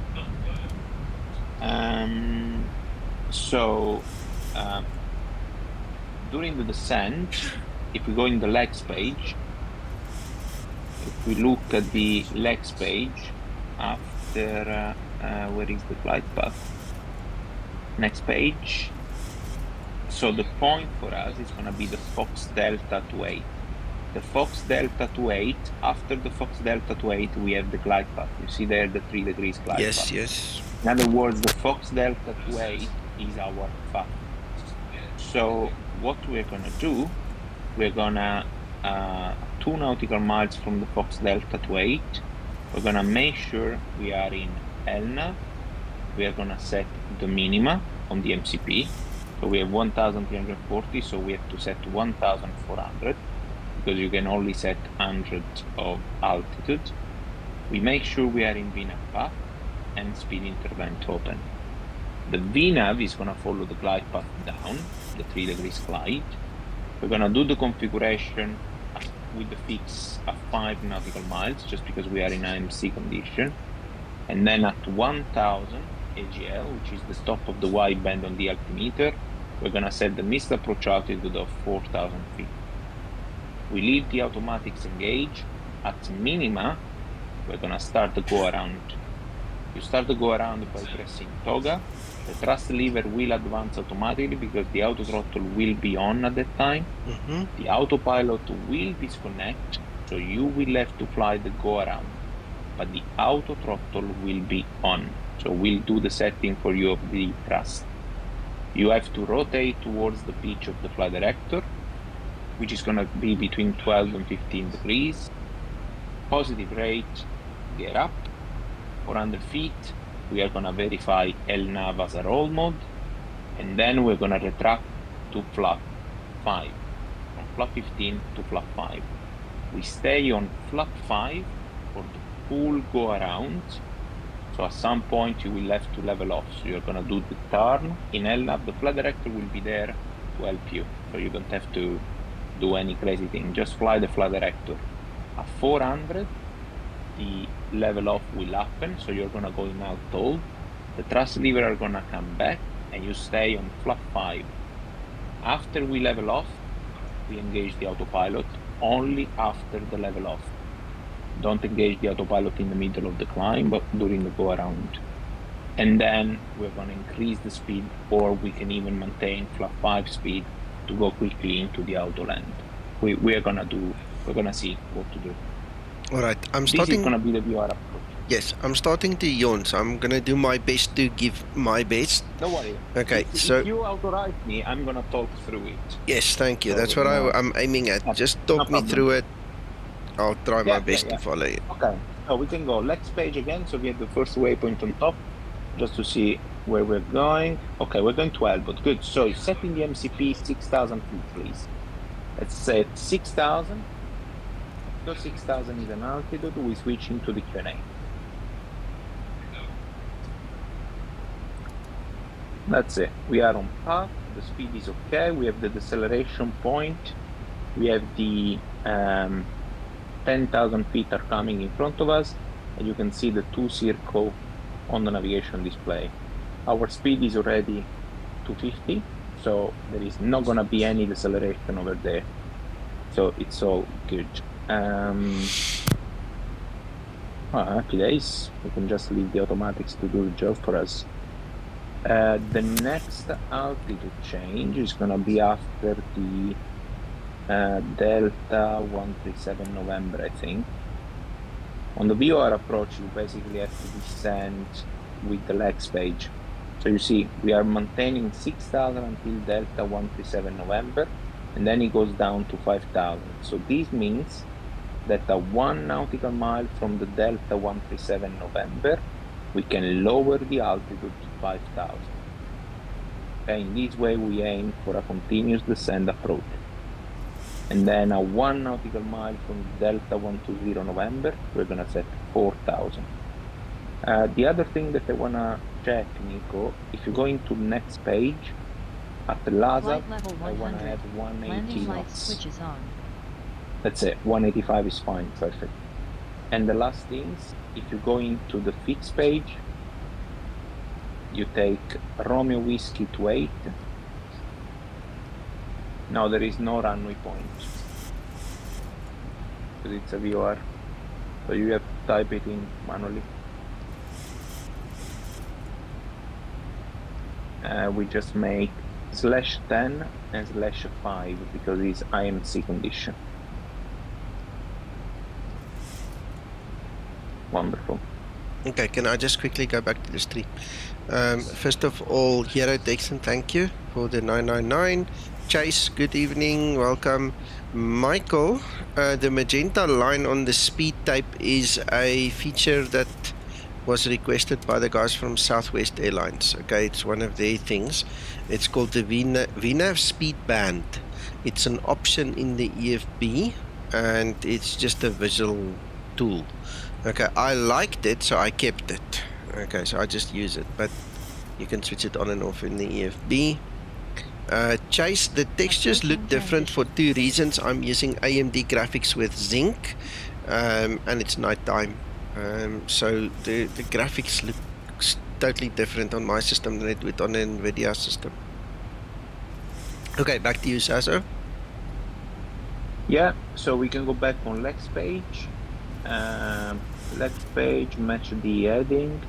During the descent, if we go in the LEGE page, if we look at the LEGE page after where is the glide path? Next page. So the point for us is going to be the Fox Delta 28. The Fox Delta 28, after the Fox Delta 28, we have the glide path. You see there the 3 degrees glide path. Yes. In other words, the Fox Delta 28 is our path. So what we're going to do, we're going to, 2 nautical miles from the Fox Delta 28, we're going to make sure we are in LNAV. We are going to set the minima on the MCP. So we have 1,340, so we have to set 1,400. Because you can only set 100 of altitude. We make sure we are in VNAV path and speed intervent open. The VNAV is going to follow the glide path down, the 3 degrees glide. We're going to do the configuration with the fix at 5 nautical miles, just because we are in IMC condition. And then at 1,000 AGL, which is the top of the wide band on the altimeter, we're going to set the missed approach altitude of 4,000 feet. We leave the automatics engaged. At minima, we're gonna start the go around. You start the go around by pressing toga. The thrust lever will advance automatically because the auto throttle will be on at that time. The autopilot will disconnect, so you will have to fly the go around, but the auto throttle will be on. So we'll do the setting for you of the thrust. You have to rotate towards the pitch of the flight director, which is gonna be between 12 and 15 degrees. Positive rate, get up. 400 feet, we are gonna verify LNAV as a roll mode, and then we're gonna retract to flap 5, from flap 15 to flap 5. We stay on flap 5 for the full go around, so at some point you will have to level off, so you're gonna do the turn. In LNAV, the flight director will be there to help you, so you don't have to do any crazy thing, just fly the flight director. At 400, the level off will happen, so you're gonna go in out tall. The thrust lever are gonna come back, and you stay on flap 5. After we level off, we engage the autopilot only after the level off. Don't engage the autopilot in the middle of the climb, but during the go around. And then we're gonna increase the speed, or we can even maintain flap 5 speed to go quickly into the auto land. We're gonna see what to do. All right, I'm starting. This is gonna be the VR approach. Yes, I'm starting to yawn, so I'm gonna do my best to give my best. Don't worry. Okay, if you authorize me, I'm gonna talk through it. Yes, thank you. So That's what I'm aiming at. Just talk me through it. I'll try my best to follow it. Okay, so we can go LEGE page again. So we have the first waypoint on top, just to see where we're going. Okay, we're going 12, but good. So setting the MCP 6,000 feet, please. Let's set 6,000. So 6,000 is an altitude. We switch into the Q&A. That's it. We are on path. The speed is okay. We have the deceleration point. We have the 10,000 feet are coming in front of us, and you can see the 2 circle on the navigation display. Our speed is already 250, so there is not gonna be any deceleration over there. So it's all good. Happy days. We can just leave the automatics to do the job for us. The next altitude change is gonna be after the Delta 137 November, I think. On the VOR approach, you basically have to descend with the LEGE page. So you see, we are maintaining 6,000 until Delta 137 November, and then it goes down to 5,000. So this means that at 1 nautical mile from the Delta 137 November, we can lower the altitude to 5,000. Okay, in this way, we aim for a continuous descent approach. And then at 1 nautical mile from Delta 120 November, we're gonna set 4,000. The other thing that I wanna check, Nico, if you go into next page, at the LASA, I wanna add 180 knots. Switches on. That's it, 185 is fine, perfect. And the last things, if you go into the fix page, you take Romeo Whiskey to 8. Now there is no runway point, because it's a VOR, so you have to type it in manually. We just make /10 and /5 because it's IMC condition. Wonderful. Okay, can I just quickly go back to the stream? First of all, Hero Dixon, thank you for the 999. Chase, good evening, welcome. Michael, the magenta line on the speed tape is a feature that was requested by the guys from Southwest Airlines. Okay, it's one of their things. It's called the VNAV speed band. It's an option in the EFB, and it's just a visual tool. Okay, I liked it, so I kept it. Okay, so I just use it, but you can switch it on and off in the EFB. Chase, the textures look different for 2 reasons. I'm using AMD graphics with Zink, and it's nighttime. So the graphics look totally different on my system than it would on an NVIDIA system. Okay, back to you, Sasso. Yeah, so we can go back on LEGE page. select page, match the heading.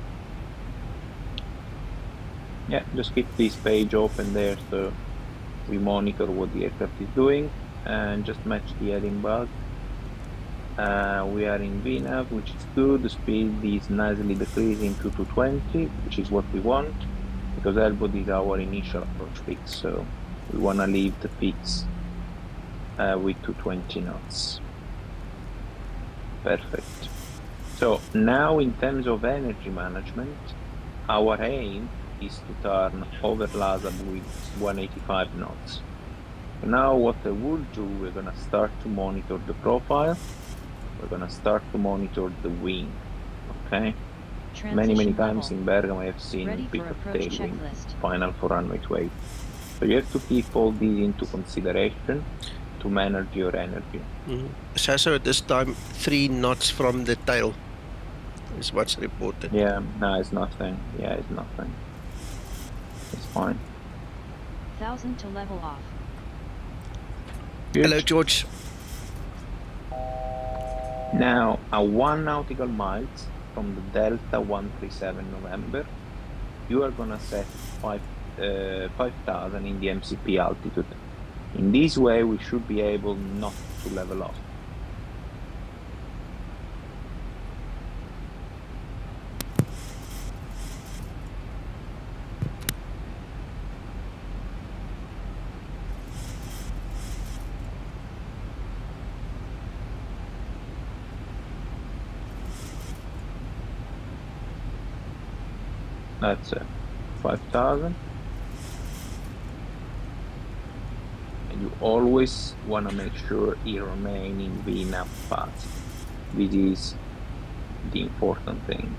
Yeah, just keep this page open there so we monitor what the aircraft is doing, and just match the heading bug. We are in VNAV, which is good. The speed is nicely decreasing to 220, which is what we want, because Elbod is our initial approach fix, so we want to leave the fix with 220 knots. Perfect. So now in terms of energy management, our aim is to turn over LASAB with 185 knots. So now what I will do, we're going to start to monitor the profile. We're going to start to monitor the wing. Okay? Many times in Bergamo I have seen a bit of tailwind, final for runway 28. So you have to keep all these into consideration to manage your energy. Sasso, at this time, 3 knots from the tail is what's reported. Yeah, no, it's nothing. Yeah, it's nothing. It's fine. 1000 to level off. Good. Hello, George. Now, at 1 nautical miles from the Delta 137 November, you are going to set 5,000 in the MCP altitude. In this way, we should be able not to level off. That's 5,000. And you always want to make sure you remain in VNAV path. This is the important thing.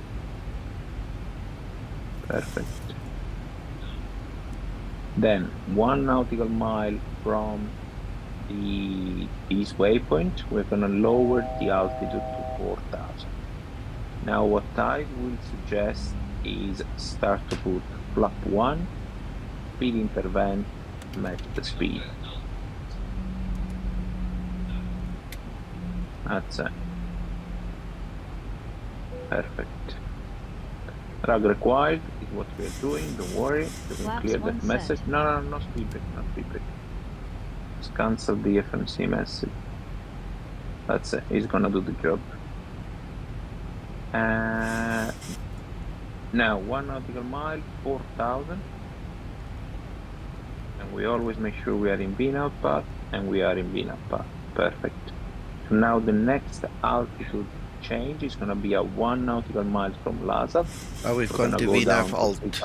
Perfect. Then 1 nautical mile from this waypoint, we're going to lower the altitude to 4,000. Now what I will suggest is start to put flap 1, speed intervent, match the speed. That's it. Perfect. Drag required is what we are doing, don't worry. We will clear that message. No, no speed break, no speed break. Just cancel the FMC message. That's it, he's gonna do the job. Now 1 nautical mile, 4,000. And we always make sure we are in VNAV path, and we are in VNAV path. Perfect. So now the next altitude change is going to be at 1 nautical mile from LASAB. Oh, we've gone to VNAV alt. We've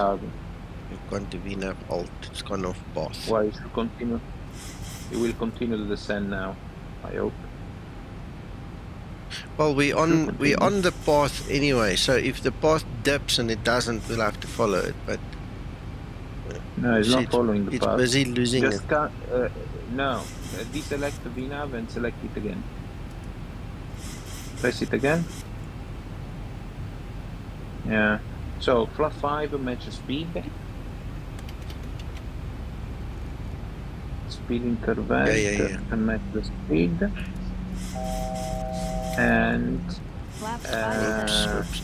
gone to VNAV alt. It's gone off path. Well, it should continue. It will continue to descend now, I hope. Well, we're on the path anyway, so if the path dips and it doesn't, we'll have to follow it, but... No, it's not following the path. It's busy losing it. No, deselect the VNAV and select it again. Press it again. Yeah, so flap 5 matches speed. Speed intervent and match the speed. And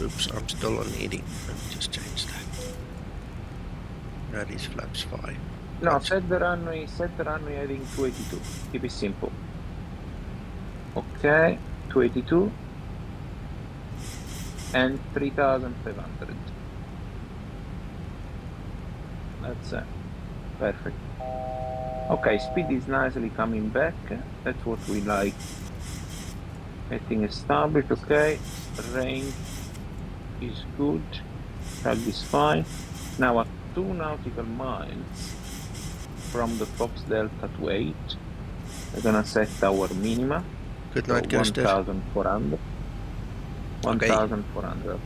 oops, I'm still on heading. Let me just change that. That is flaps 5. No, set the runway heading 282. Keep it simple. Okay, 282 and 3,500. That's it. Perfect. Okay, speed is nicely coming back. That's what we like. Everything established, okay. Range is good. Drag is fine. Now at 2 nautical miles from the Fox Delta to 8, we're gonna set our minima. Good night, Kirsten. 1,400. 1,400.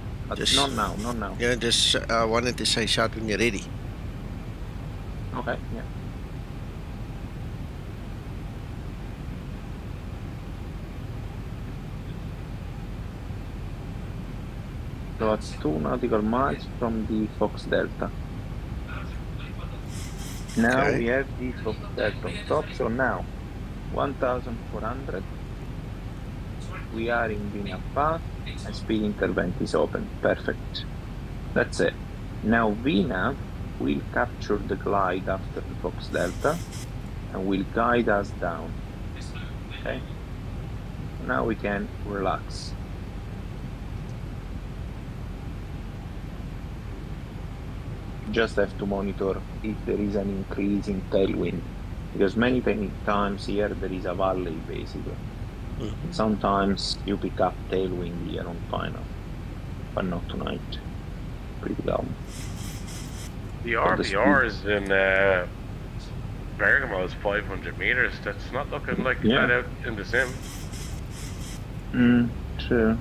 Not now. Yeah, just I wanted to say shout when you're ready. Okay, yeah. So it's 2 nautical miles from the Fox Delta. Now we have the Fox Delta on top, so now 1,400 we are in VNAV path and speed intervent is open. Perfect. That's it. Now VNAV will capture the glide after the Fox Delta and will guide us down. Okay. Now we can relax. Just have to monitor if there is an increase in tailwind, because many times here there is a valley basically. Sometimes you pick up tailwind here on final, but not tonight. Pretty calm. The RVR is in Bergamo is 500 meters. That's not looking like that out in the sim. True.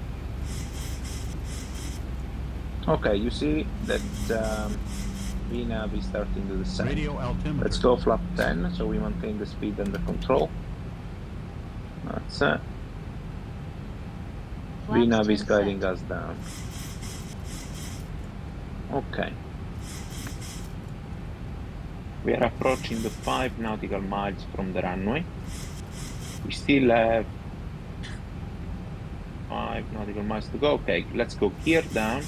Okay, you see that VNAV is starting to descend. Radio altimeter. Let's go flap 10, so we maintain the speed under control. That's it. VNAV is guiding us down. Okay. We are approaching the 5 nautical miles from the runway. We still have 5 nautical miles to go. Okay, let's go gear down.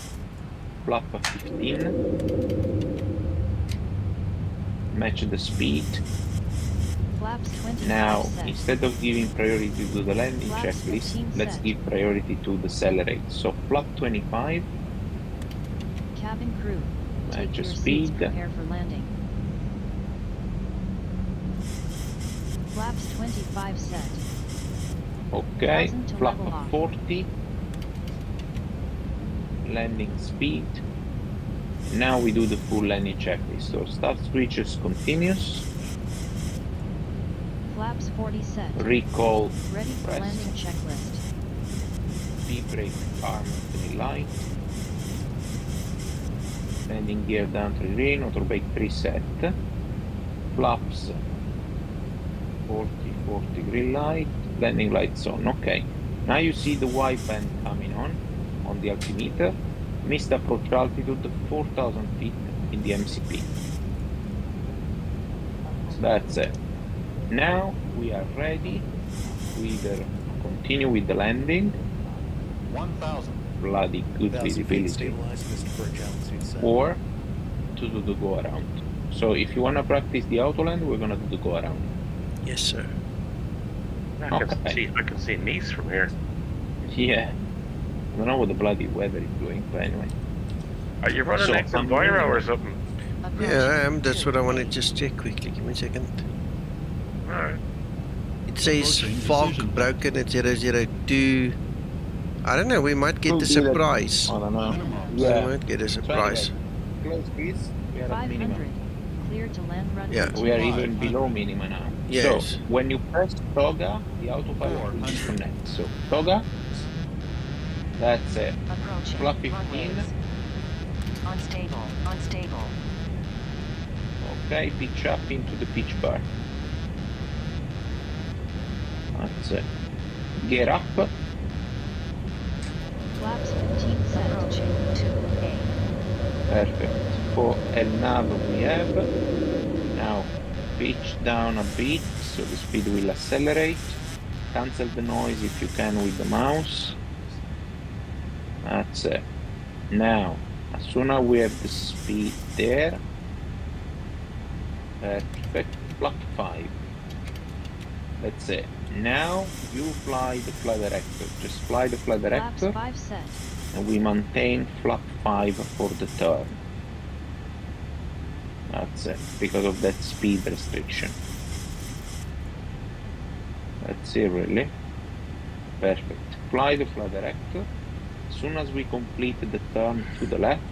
Flap 15. Match the speed. Now, instead of giving priority to the landing checklist, let's give priority to decelerate. So flap 25. Cabin crew, match the speed. Prepare for landing. Flaps 25 set. Okay, flap 40. Landing speed. Now we do the full landing checklist. So start switches continuous. Flaps 40 set. Recall. Ready for press. landing checklist. V-brake arm 3 light. Landing gear down 3 green. Auto brake 3 set. Flaps 40 green light. Landing lights on. Okay. Now you see the wideband coming on the altimeter. Missed approach altitude 4,000 feet in the MCP. So that's it. Now we are ready to either continue with the landing. 1,000. Bloody good visibility. Or to do the go around. So if you want to practice the auto land, we're gonna do the go around. Yes, sir. I can see Nice from here. Yeah. I don't know what the bloody weather is doing, but anyway. Are you running xEnviro or something? Yeah, I am. That's what I want to just check quickly. Give me a second. Alright. It says fog broken at 002. I don't know, we might get a surprise. I don't know. Yeah. We might get a surprise. Close, please. We are at 500. minimum. Clear to land runway. Yeah. We are even below minimum now. Yes. So when you press toga, the autopilot will disconnect. So toga. That's it. Approaching. Flap 15. Unstable. Unstable. Okay, pitch up into the pitch bar. That's it. Gear up. Flaps 15 set. Approaching 2A. Perfect. For a nav we have. Now pitch down a bit so the speed will accelerate. Cancel the noise if you can with the mouse. That's it. Now, as soon as we have the speed there, perfect, flap 5. That's it. Now you fly the flight director. Just fly the flight director. Flaps 5 set. And we maintain flap 5 for the turn. That's it, because of that speed restriction. That's it, really. Perfect. Fly the flight director. As soon as we complete the turn to the left,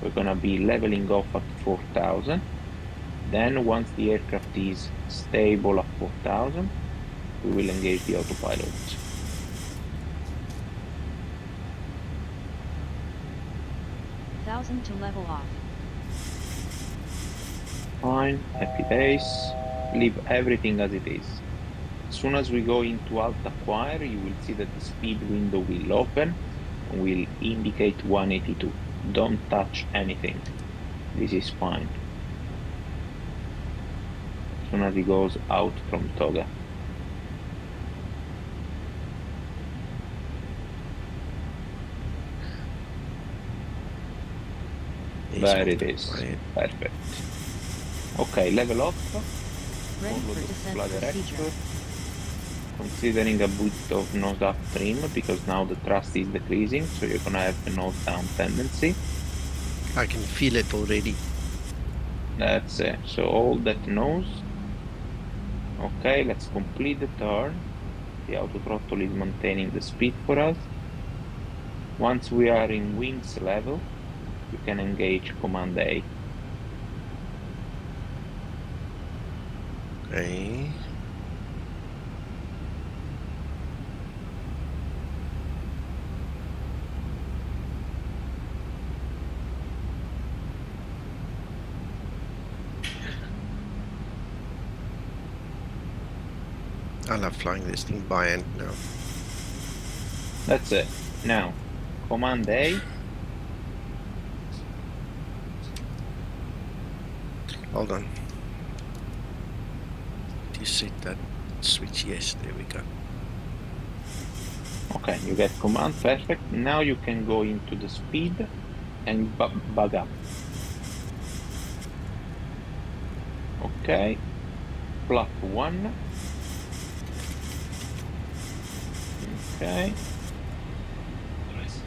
we're gonna be leveling off at 4,000. Then once the aircraft is stable at 4,000, we will engage the autopilot. 1,000 to level off. Fine, happy days. Leave everything as it is. As soon as we go into alt acquire, you will see that the speed window will open and will indicate 182. Don't touch anything. This is fine. As soon as it goes out from toga. There it is. Perfect. Okay, level up. Ready Follow for the descent flight procedure. director. Considering a bit of nose up trim because now the thrust is decreasing, so you're gonna have a nose down tendency. I can feel it already. That's it. So hold that nose. Okay, let's complete the turn. The auto throttle is maintaining the speed for us. Once we are in wings level, you can engage Command A. Okay. I love flying this thing by hand now. That's it. Now, Command A. Hold on. You set that switch? Yes, there we go. Okay, you get command, perfect. Now you can go into the speed and bug up. Okay, flap 1. Okay,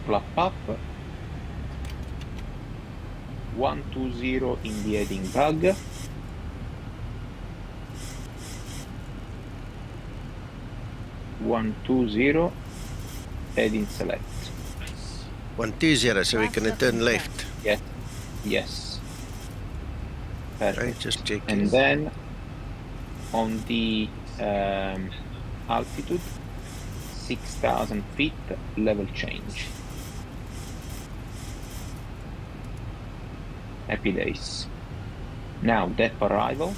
flap up. 120 in the heading bug. One, 2, 0, heading select. 120, so we're gonna turn left. Yes, yes. Perfect. Okay, just checking. And then on the altitude, 6,000 feet, level change. Happy days. Now, depth arrival.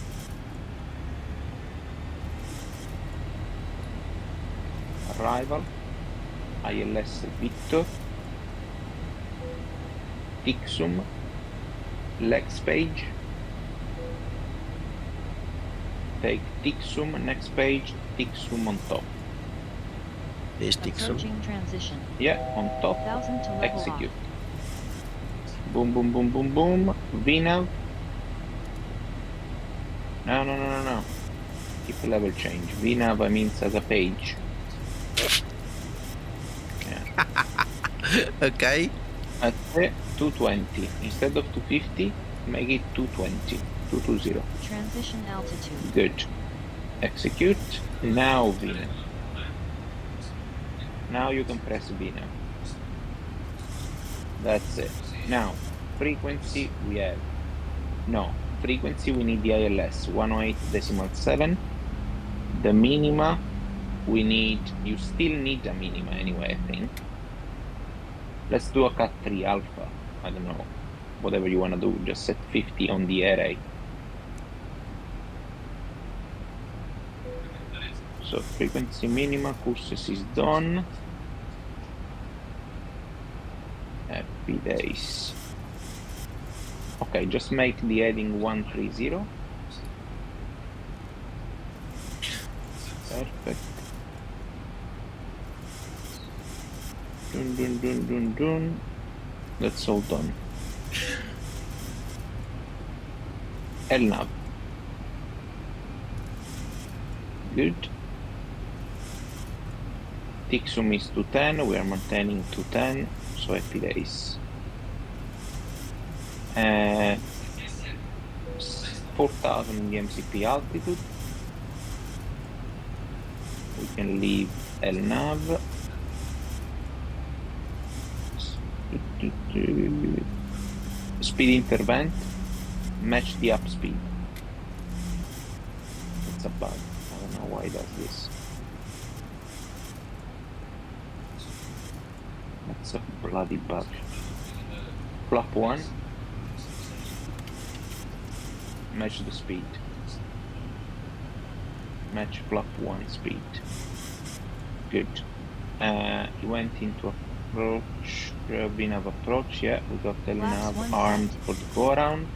Arrival, ILS Victor, Tixum, legs page, take Tixum, next page, Tixum on top. There's Tixum. Approaching transition. Yeah, on top, 1000 to level execute. off. Boom, boom, boom, boom, boom, VNAV. No. Keep the level change. VNAV, I mean, as a page. Okay. At 220 instead of 250, make it 220. 220. Transition altitude. Good. Execute. Now VNAV. Now you can press VNAV. That's it. Now frequency we have. No frequency we need the ILS 108.7. The minima we need. You still need a minima anyway. I think. Let's do a cut 3 alpha. I don't know. Whatever you want to do. Just set 50 on the array. So frequency minima, courses is done. Happy days. Okay, just make the heading 130. Perfect. Dun. That's all done. LNAV. Good. Tixum is 210, we are maintaining 210, so happy days. 4,000 in the MCP altitude. We can leave LNAV. Speed intervent, match the up speed. It's a bug. I don't know why it does this. That's a bloody bug. Flap 1. Match the speed. Match flap 1 speed. Good. He went into approach. VNAV approach. Yeah, we got LNAV armed for the go around.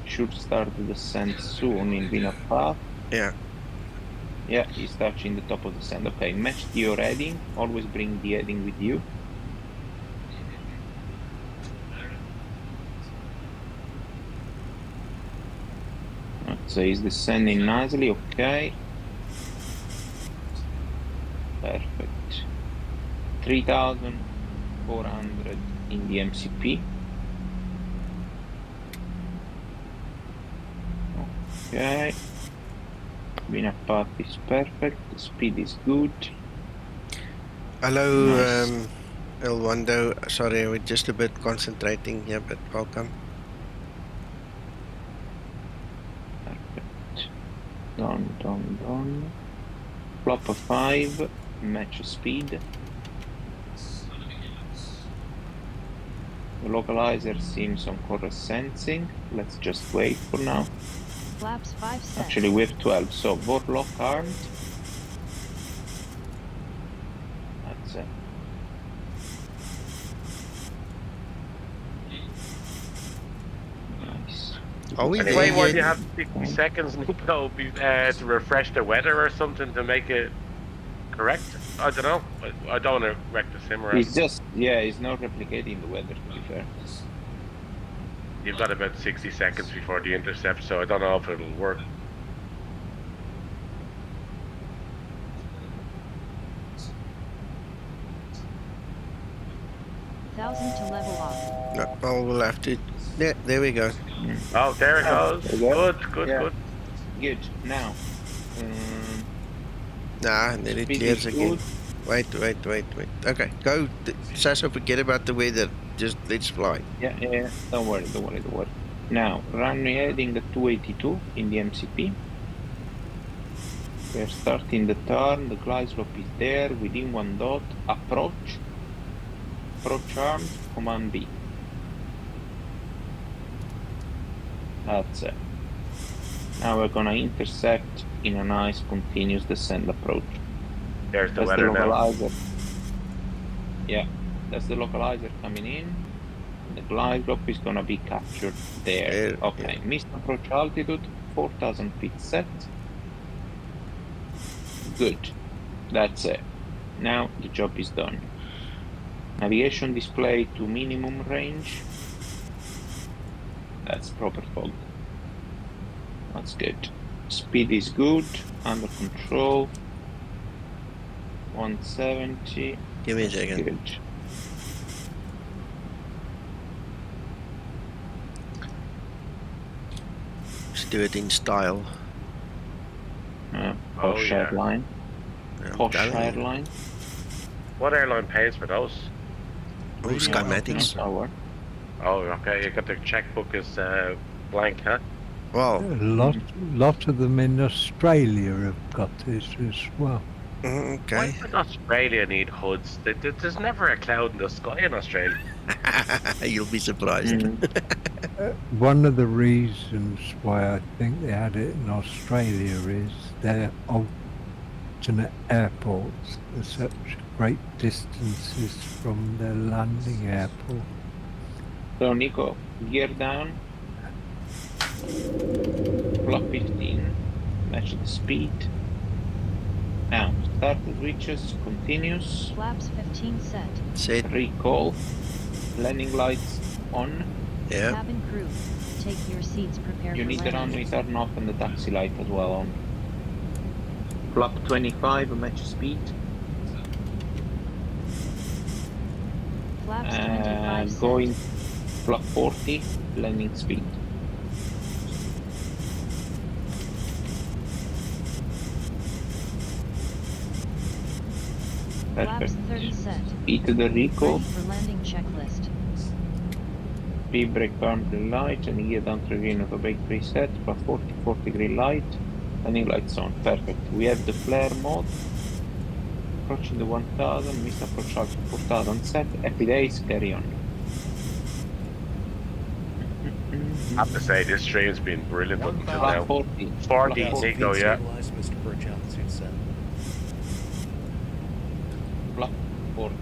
Should start the descent soon in VNAV path. Yeah. Yeah, he's touching the top of the sand. Okay, match your heading. Always bring the heading with you. So is descending nicely, okay. Perfect. 3,400 in the MCP. Okay. Spin path is perfect, the speed is good. Hello, Nice. El Wando. Sorry, we're just a bit concentrating here, but welcome. Perfect. Done. Flop a 5, match speed. The localizer seems on course sensing. Let's just wait for now. Flaps 5 set. Actually, we have 12, so both lock armed. That's it. Nice. Are we Anyway, there why yet? do you have 60 seconds, Nico, to refresh the weather or something to make it correct? I don't know. I don't want to wreck the sim around. He's just, yeah, he's not replicating the weather, to be fair. You've got about 60 seconds before the intercept, so I don't know if it'll work. Thousand to level off. No, oh, we'll have to. Yeah, there we go. Oh, there it goes. There you go. Good. Good. Now, Nah, and then it speed clears is again. good. Wait. Okay, go. Sasso, forget about the weather. Just let's fly. Yeah. Don't worry. Now, runway heading at 282 in the MCP. We're starting the turn. The glide slope is there within 1 dot. Approach armed. Command B. That's it. Now we're gonna intercept in a nice continuous descent approach. There's the That's weather the now. localizer. Yeah, that's the localizer coming in. The glide slope is gonna be captured there. Okay, missed approach altitude, 4,000 feet set. Good. That's it. Now the job is done. Navigation display to minimum range. That's proper fog. That's good. Speed is good, under control. 170. Give me a second. Good. Let's do it in style. Posh yeah. airline. Posh airline. What airline pays for those? Oh, Skymatix. Oh, okay. You got the checkbook is blank, huh? Well, A lot of them in Australia have got this as well. Okay. Why would Australia need hoods? There's never a cloud in the sky in Australia. You'll be surprised. One of the reasons why I think they had it in Australia is their alternate airports are such great distances from their landing airport. So Nico, gear down. Block 15. Match the speed. Now, start the switches, continuous. Flaps 15 set. Set. Recall. Landing lights on. Yeah. Cabin crew, take your seats, prepare You for need the landing. runway turn off and the taxi light as well on. Flap 25, match speed. Flaps 25 set. Going flap 40, landing speed. Flaps Perfect. 30 set. Speed to the recall. Ready for landing checklist. Speed brake arm green light and gear down to green auto brake preset. Flap 40 green light. Landing lights on. Perfect. We have the flare mode. Approaching the 1000, missed approach out 4000 set. Happy days, carry on. I have to say, this stream's been brilliant up until now. 40. 40, Nico, yeah. Mr. Birch altitude set. Flap 40.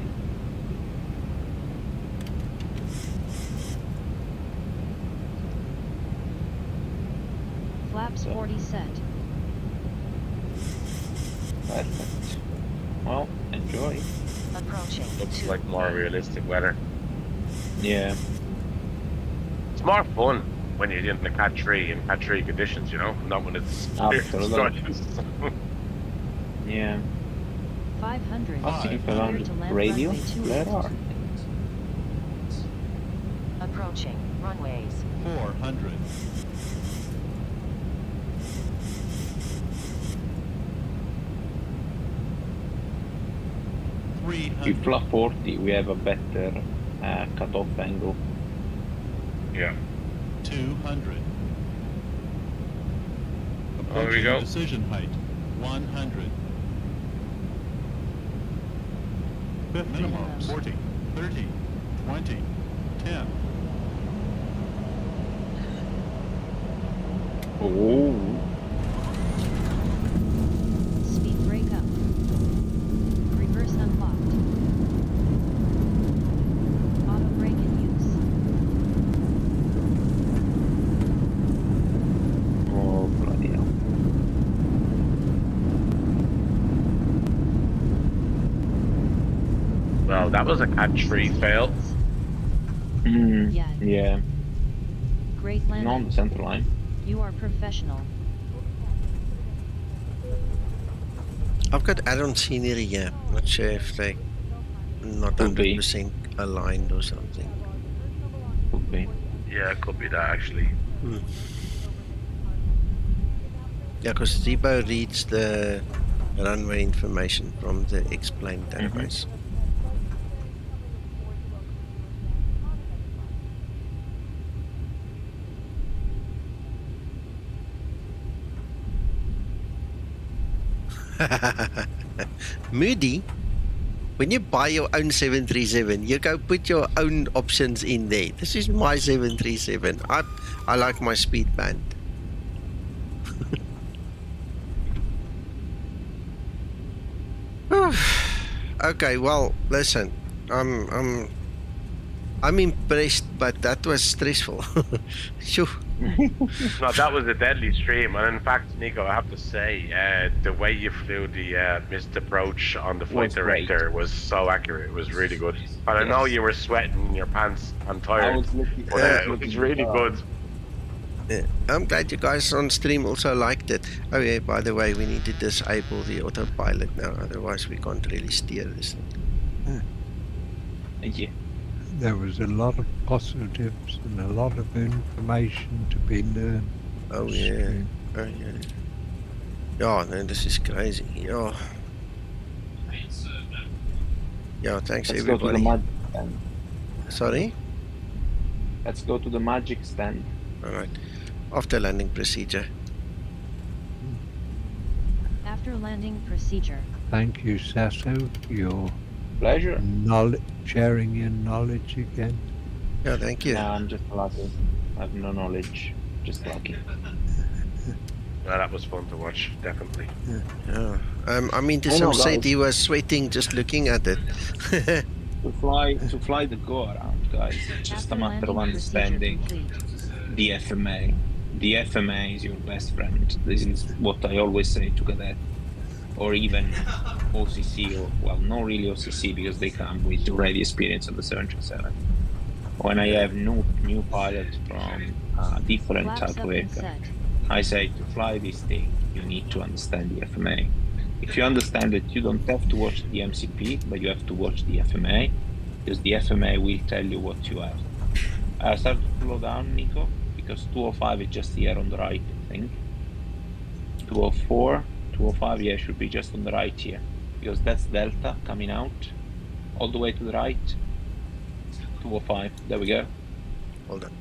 Flaps 40 set. Perfect. Well, enjoy. Approaching. Looks like more realistic weather. Yeah. It's more fun. when you're in the Cat 3 in Cat 3 conditions, you know, not when it's After that. Yeah. 500. I think Clear 500 to land radio. runway 28. There are. Approaching runways. 400. If flat 40, we have a better cutoff angle. Yeah. 200. There we go. Decision height. 100. Minimum. 40. 30. 20. 10. Oh. Speed brake up. Reverse unlocked. Auto brake in use. Oh, bloody hell. Well, that was a Cat 3 fail. Yeah. Great landing. Not on the center line. You are professional. I've got add-on scenery here. Not sure if they not 100% aligned or something. Could be. Yeah, it could be that actually. Yeah, because Zebo reads the runway information from the X-plane database. Moody, when you buy your own 737, you go put your own options in there. This is my 737. I like my speed band. Okay, well, listen, I'm impressed, but that was stressful. Sure. No, that was a deadly stream, and in fact, Nico, I have to say, the way you flew the missed approach on the flight director was so accurate. It was really good. But I know you were sweating in your pants and tired, but it was really good. Yeah, I'm glad you guys on stream also liked it. Oh yeah, by the way, we need to disable the autopilot now, otherwise we can't really steer this thing. Thank you. There was a lot of positives and a lot of information to be learned. Oh yeah. Oh yeah. Yeah, man, this is crazy. Yeah. Yeah, thanks Let's everybody. go to the magic stand. Sorry? Let's go to the magic stand. Alright. After landing procedure. After landing procedure. Thank you, Sasso, for your pleasure. Sharing your knowledge again. Yeah, thank you. No, I'm just lucky. I have no knowledge. Just lucky. Well, that was fun to watch, definitely. Yeah. I mean, Tisam said he was sweating just looking at it. To fly the go around, guys, it's just a matter of understanding the FMA. The FMA is your best friend. This is what I always say to cadet, or even OCC, or well, not really OCC because they come with already experience on the 737. When I have new pilot from a different type of aircraft, I say to fly this thing, you need to understand the FMA. If you understand that you don't have to watch the MCP, but you have to watch the FMA, because the FMA will tell you what you have. I start to slow down, Nico, because 205 is just here on the right, I think. 204, 205, yeah, should be just on the right here, because that's Delta coming out, all the way to the right. 205, there we go. Hold on.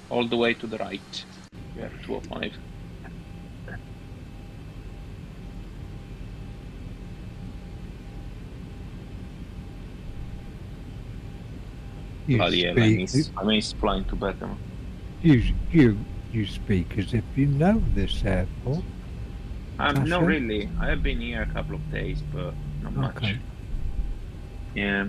All the way to the right. We have 205. Yeah, I miss flying to Bergamo. You speak as if you know this airport. Not really. I have been here a couple of days, but not much. Yeah.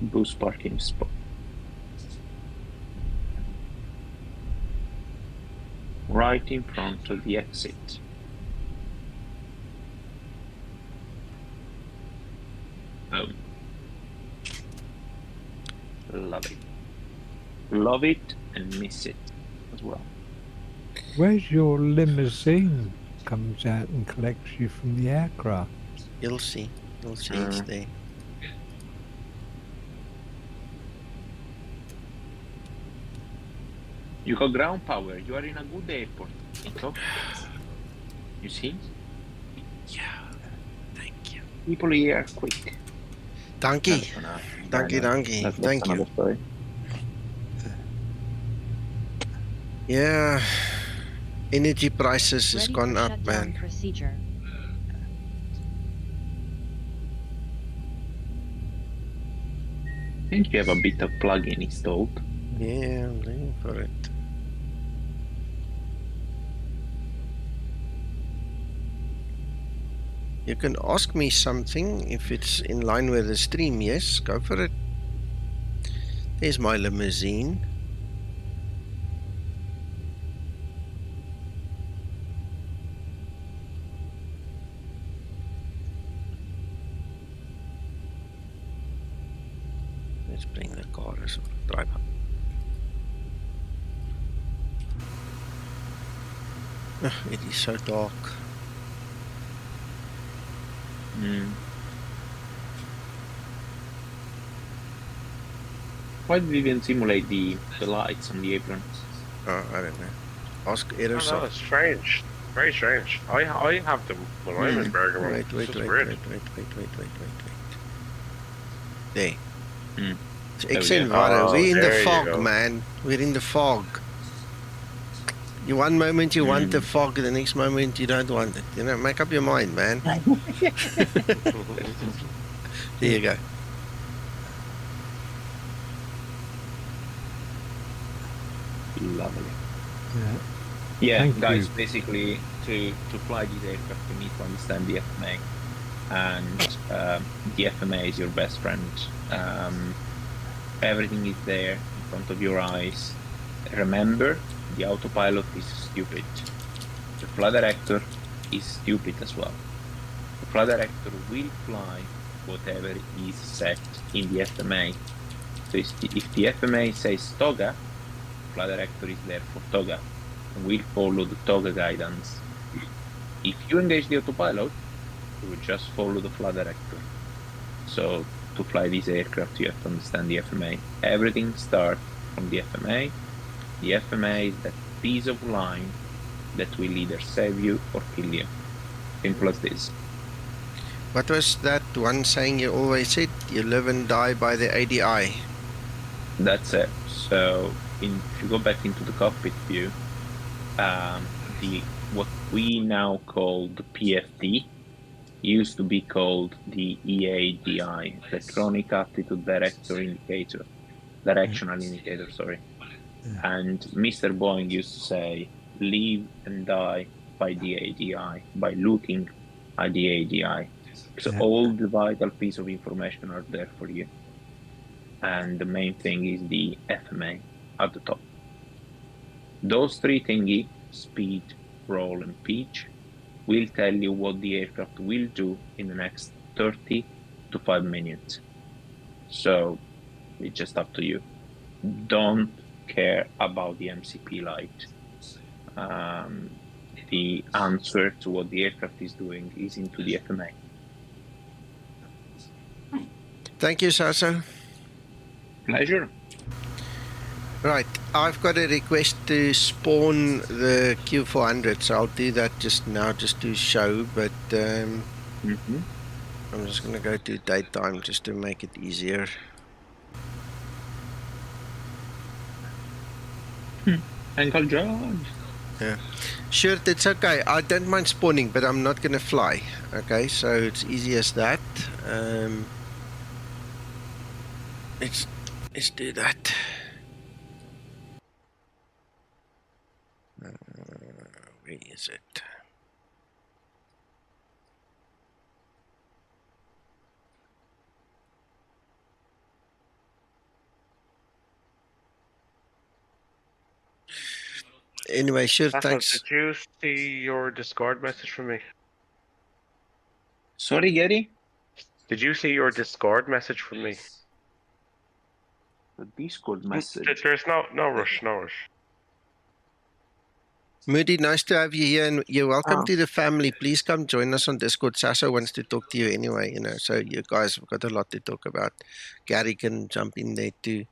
Boost parking spot. right in front of the exit. Boom. Love it. Love it and miss it as well. Where's your limousine? Comes out and collects you from the aircraft. You'll see. You'll see it's there. You got ground power. You are in a good airport, Nico. You see? Yeah. Thank you. People here are quick. Dankie. Dankie. That's Thank you. another story. Yeah. Energy prices has Ready gone for up, shutdown man. procedure. I think you have a bit of plugin installed. Yeah, I'm looking for it. You can ask me something if it's in line with the stream. Yes, go for it. There's my limousine. Let's bring the car as a driver. It is so dark. Why did we even simulate the lights on the apron? Oh, I don't know. Ask Eros. Oh, no, it's strange. Very strange. I have them when I'm in Bergamo. Wait. It's just weird. There. It's There we go. xEnviro. Oh, We're in the there you fog, go. man. We're in the fog. You one moment you want the fog, the next moment you don't want it. You know, make up your mind, man. There you go. Lovely. Yeah. Yeah, Thank guys, you. basically to fly this aircraft you need to understand the FMA, and the FMA is your best friend. Everything is there in front of your eyes. Remember, the autopilot is stupid. The flight director is stupid as well. The flight director will fly whatever is set in the FMA. So if the FMA says toga, the flight director is there for toga and will follow the toga guidance. If you engage the autopilot, you will just follow the flight director. So to fly this aircraft, you have to understand the FMA. Everything starts from the FMA. The FMA is that piece of line that will either save you or kill you. Simple as this. What was that one saying you always said? You live and die by the ADI. That's it. So if you go back into the cockpit view, what we now call the PFD used to be called the EADI, Electronic Attitude Directional Indicator, sorry. And Mr. Boeing used to say, live and die by the ADI, by looking at the ADI. So all the vital piece of information are there for you. And the main thing is the FMA at the top. Those three thingy, speed, roll, and pitch, will tell you what the aircraft will do in the next 30 to 5 minutes. So it's just up to you. Don't care about the MCP light. The answer to what the aircraft is doing is into the FMA. Thank you, Sasa. Pleasure. Right, I've got a request to spawn the Q400, so I'll do that just now, just to show, but I'm just going to go to daytime just to make it easier. Uncle George. Yeah, sure, it's okay. I don't mind spawning, but I'm not going to fly. Okay, so it's easy as that. Let's do that. Where is it? Anyway, sure, Sasso, thanks. did you see your Discord message from me? Sorry, Gary? Did you see your Discord message from me? The Discord message. There's no rush, no rush. Moody, nice to have you here, and you're welcome Ah. to the family. Please come join us on Discord. Sasso wants to talk to you anyway, you know, so you guys have got a lot to talk about. Gary can jump in there too.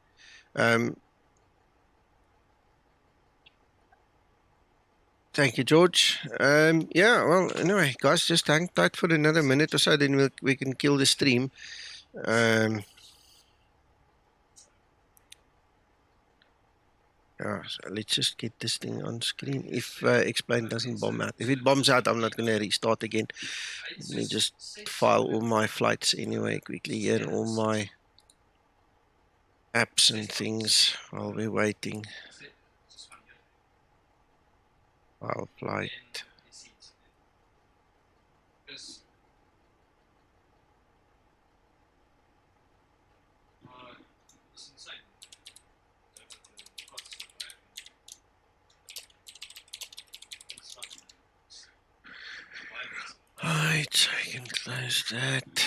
Thank you, George. Yeah, well, anyway, guys, just hang tight for another minute or so, then we can kill the stream. Yeah, so let's just get this thing on screen. If explain doesn't bomb out. If it bombs out, I'm not going to restart again. Let me just file all my flights anyway quickly here and all my apps and things while we're waiting. File flight. Right, I can close that.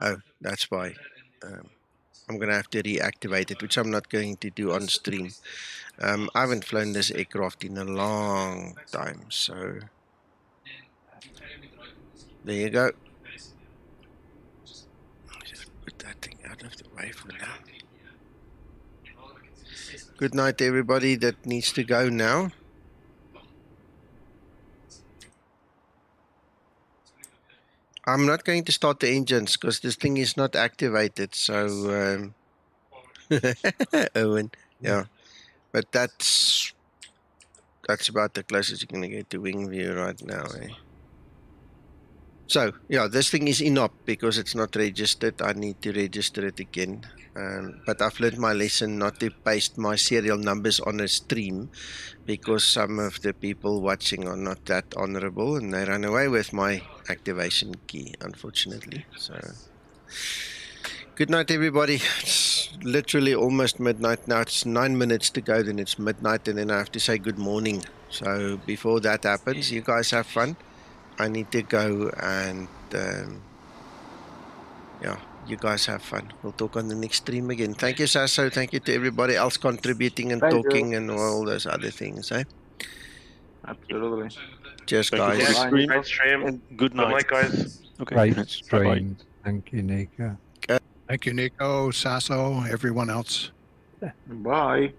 Oh, that's why. I'm going to have to reactivate it, which I'm not going to do on stream. I haven't flown this aircraft in a long time, so there you go. Just put that thing out of the way for now. Good night, everybody that needs to go now. I'm not going to start the engines because this thing is not activated, so Owen, yeah, but that's about the closest you're going to get to wing view right now, eh? So yeah, this thing is in op because it's not registered. I need to register it again, but I've learned my lesson not to paste my serial numbers on a stream because some of the people watching are not that honorable and they run away with my activation key, unfortunately. So good night, everybody. It's literally almost midnight now. It's 9 minutes to go, then it's midnight, and then I have to say good morning. So before that happens, you guys have fun. I need to go, and yeah, you guys have fun. We'll talk on the next stream again. Thank you, Sasso. Thank you to everybody else contributing and talking and all those other things, eh? Absolutely. Cheers, Thank you guys. for the stream. Great stream. And good Good night. night, guys. Okay. Great stream. Thank you, Nico. Thank you, Nico, Sasso, everyone else. Bye.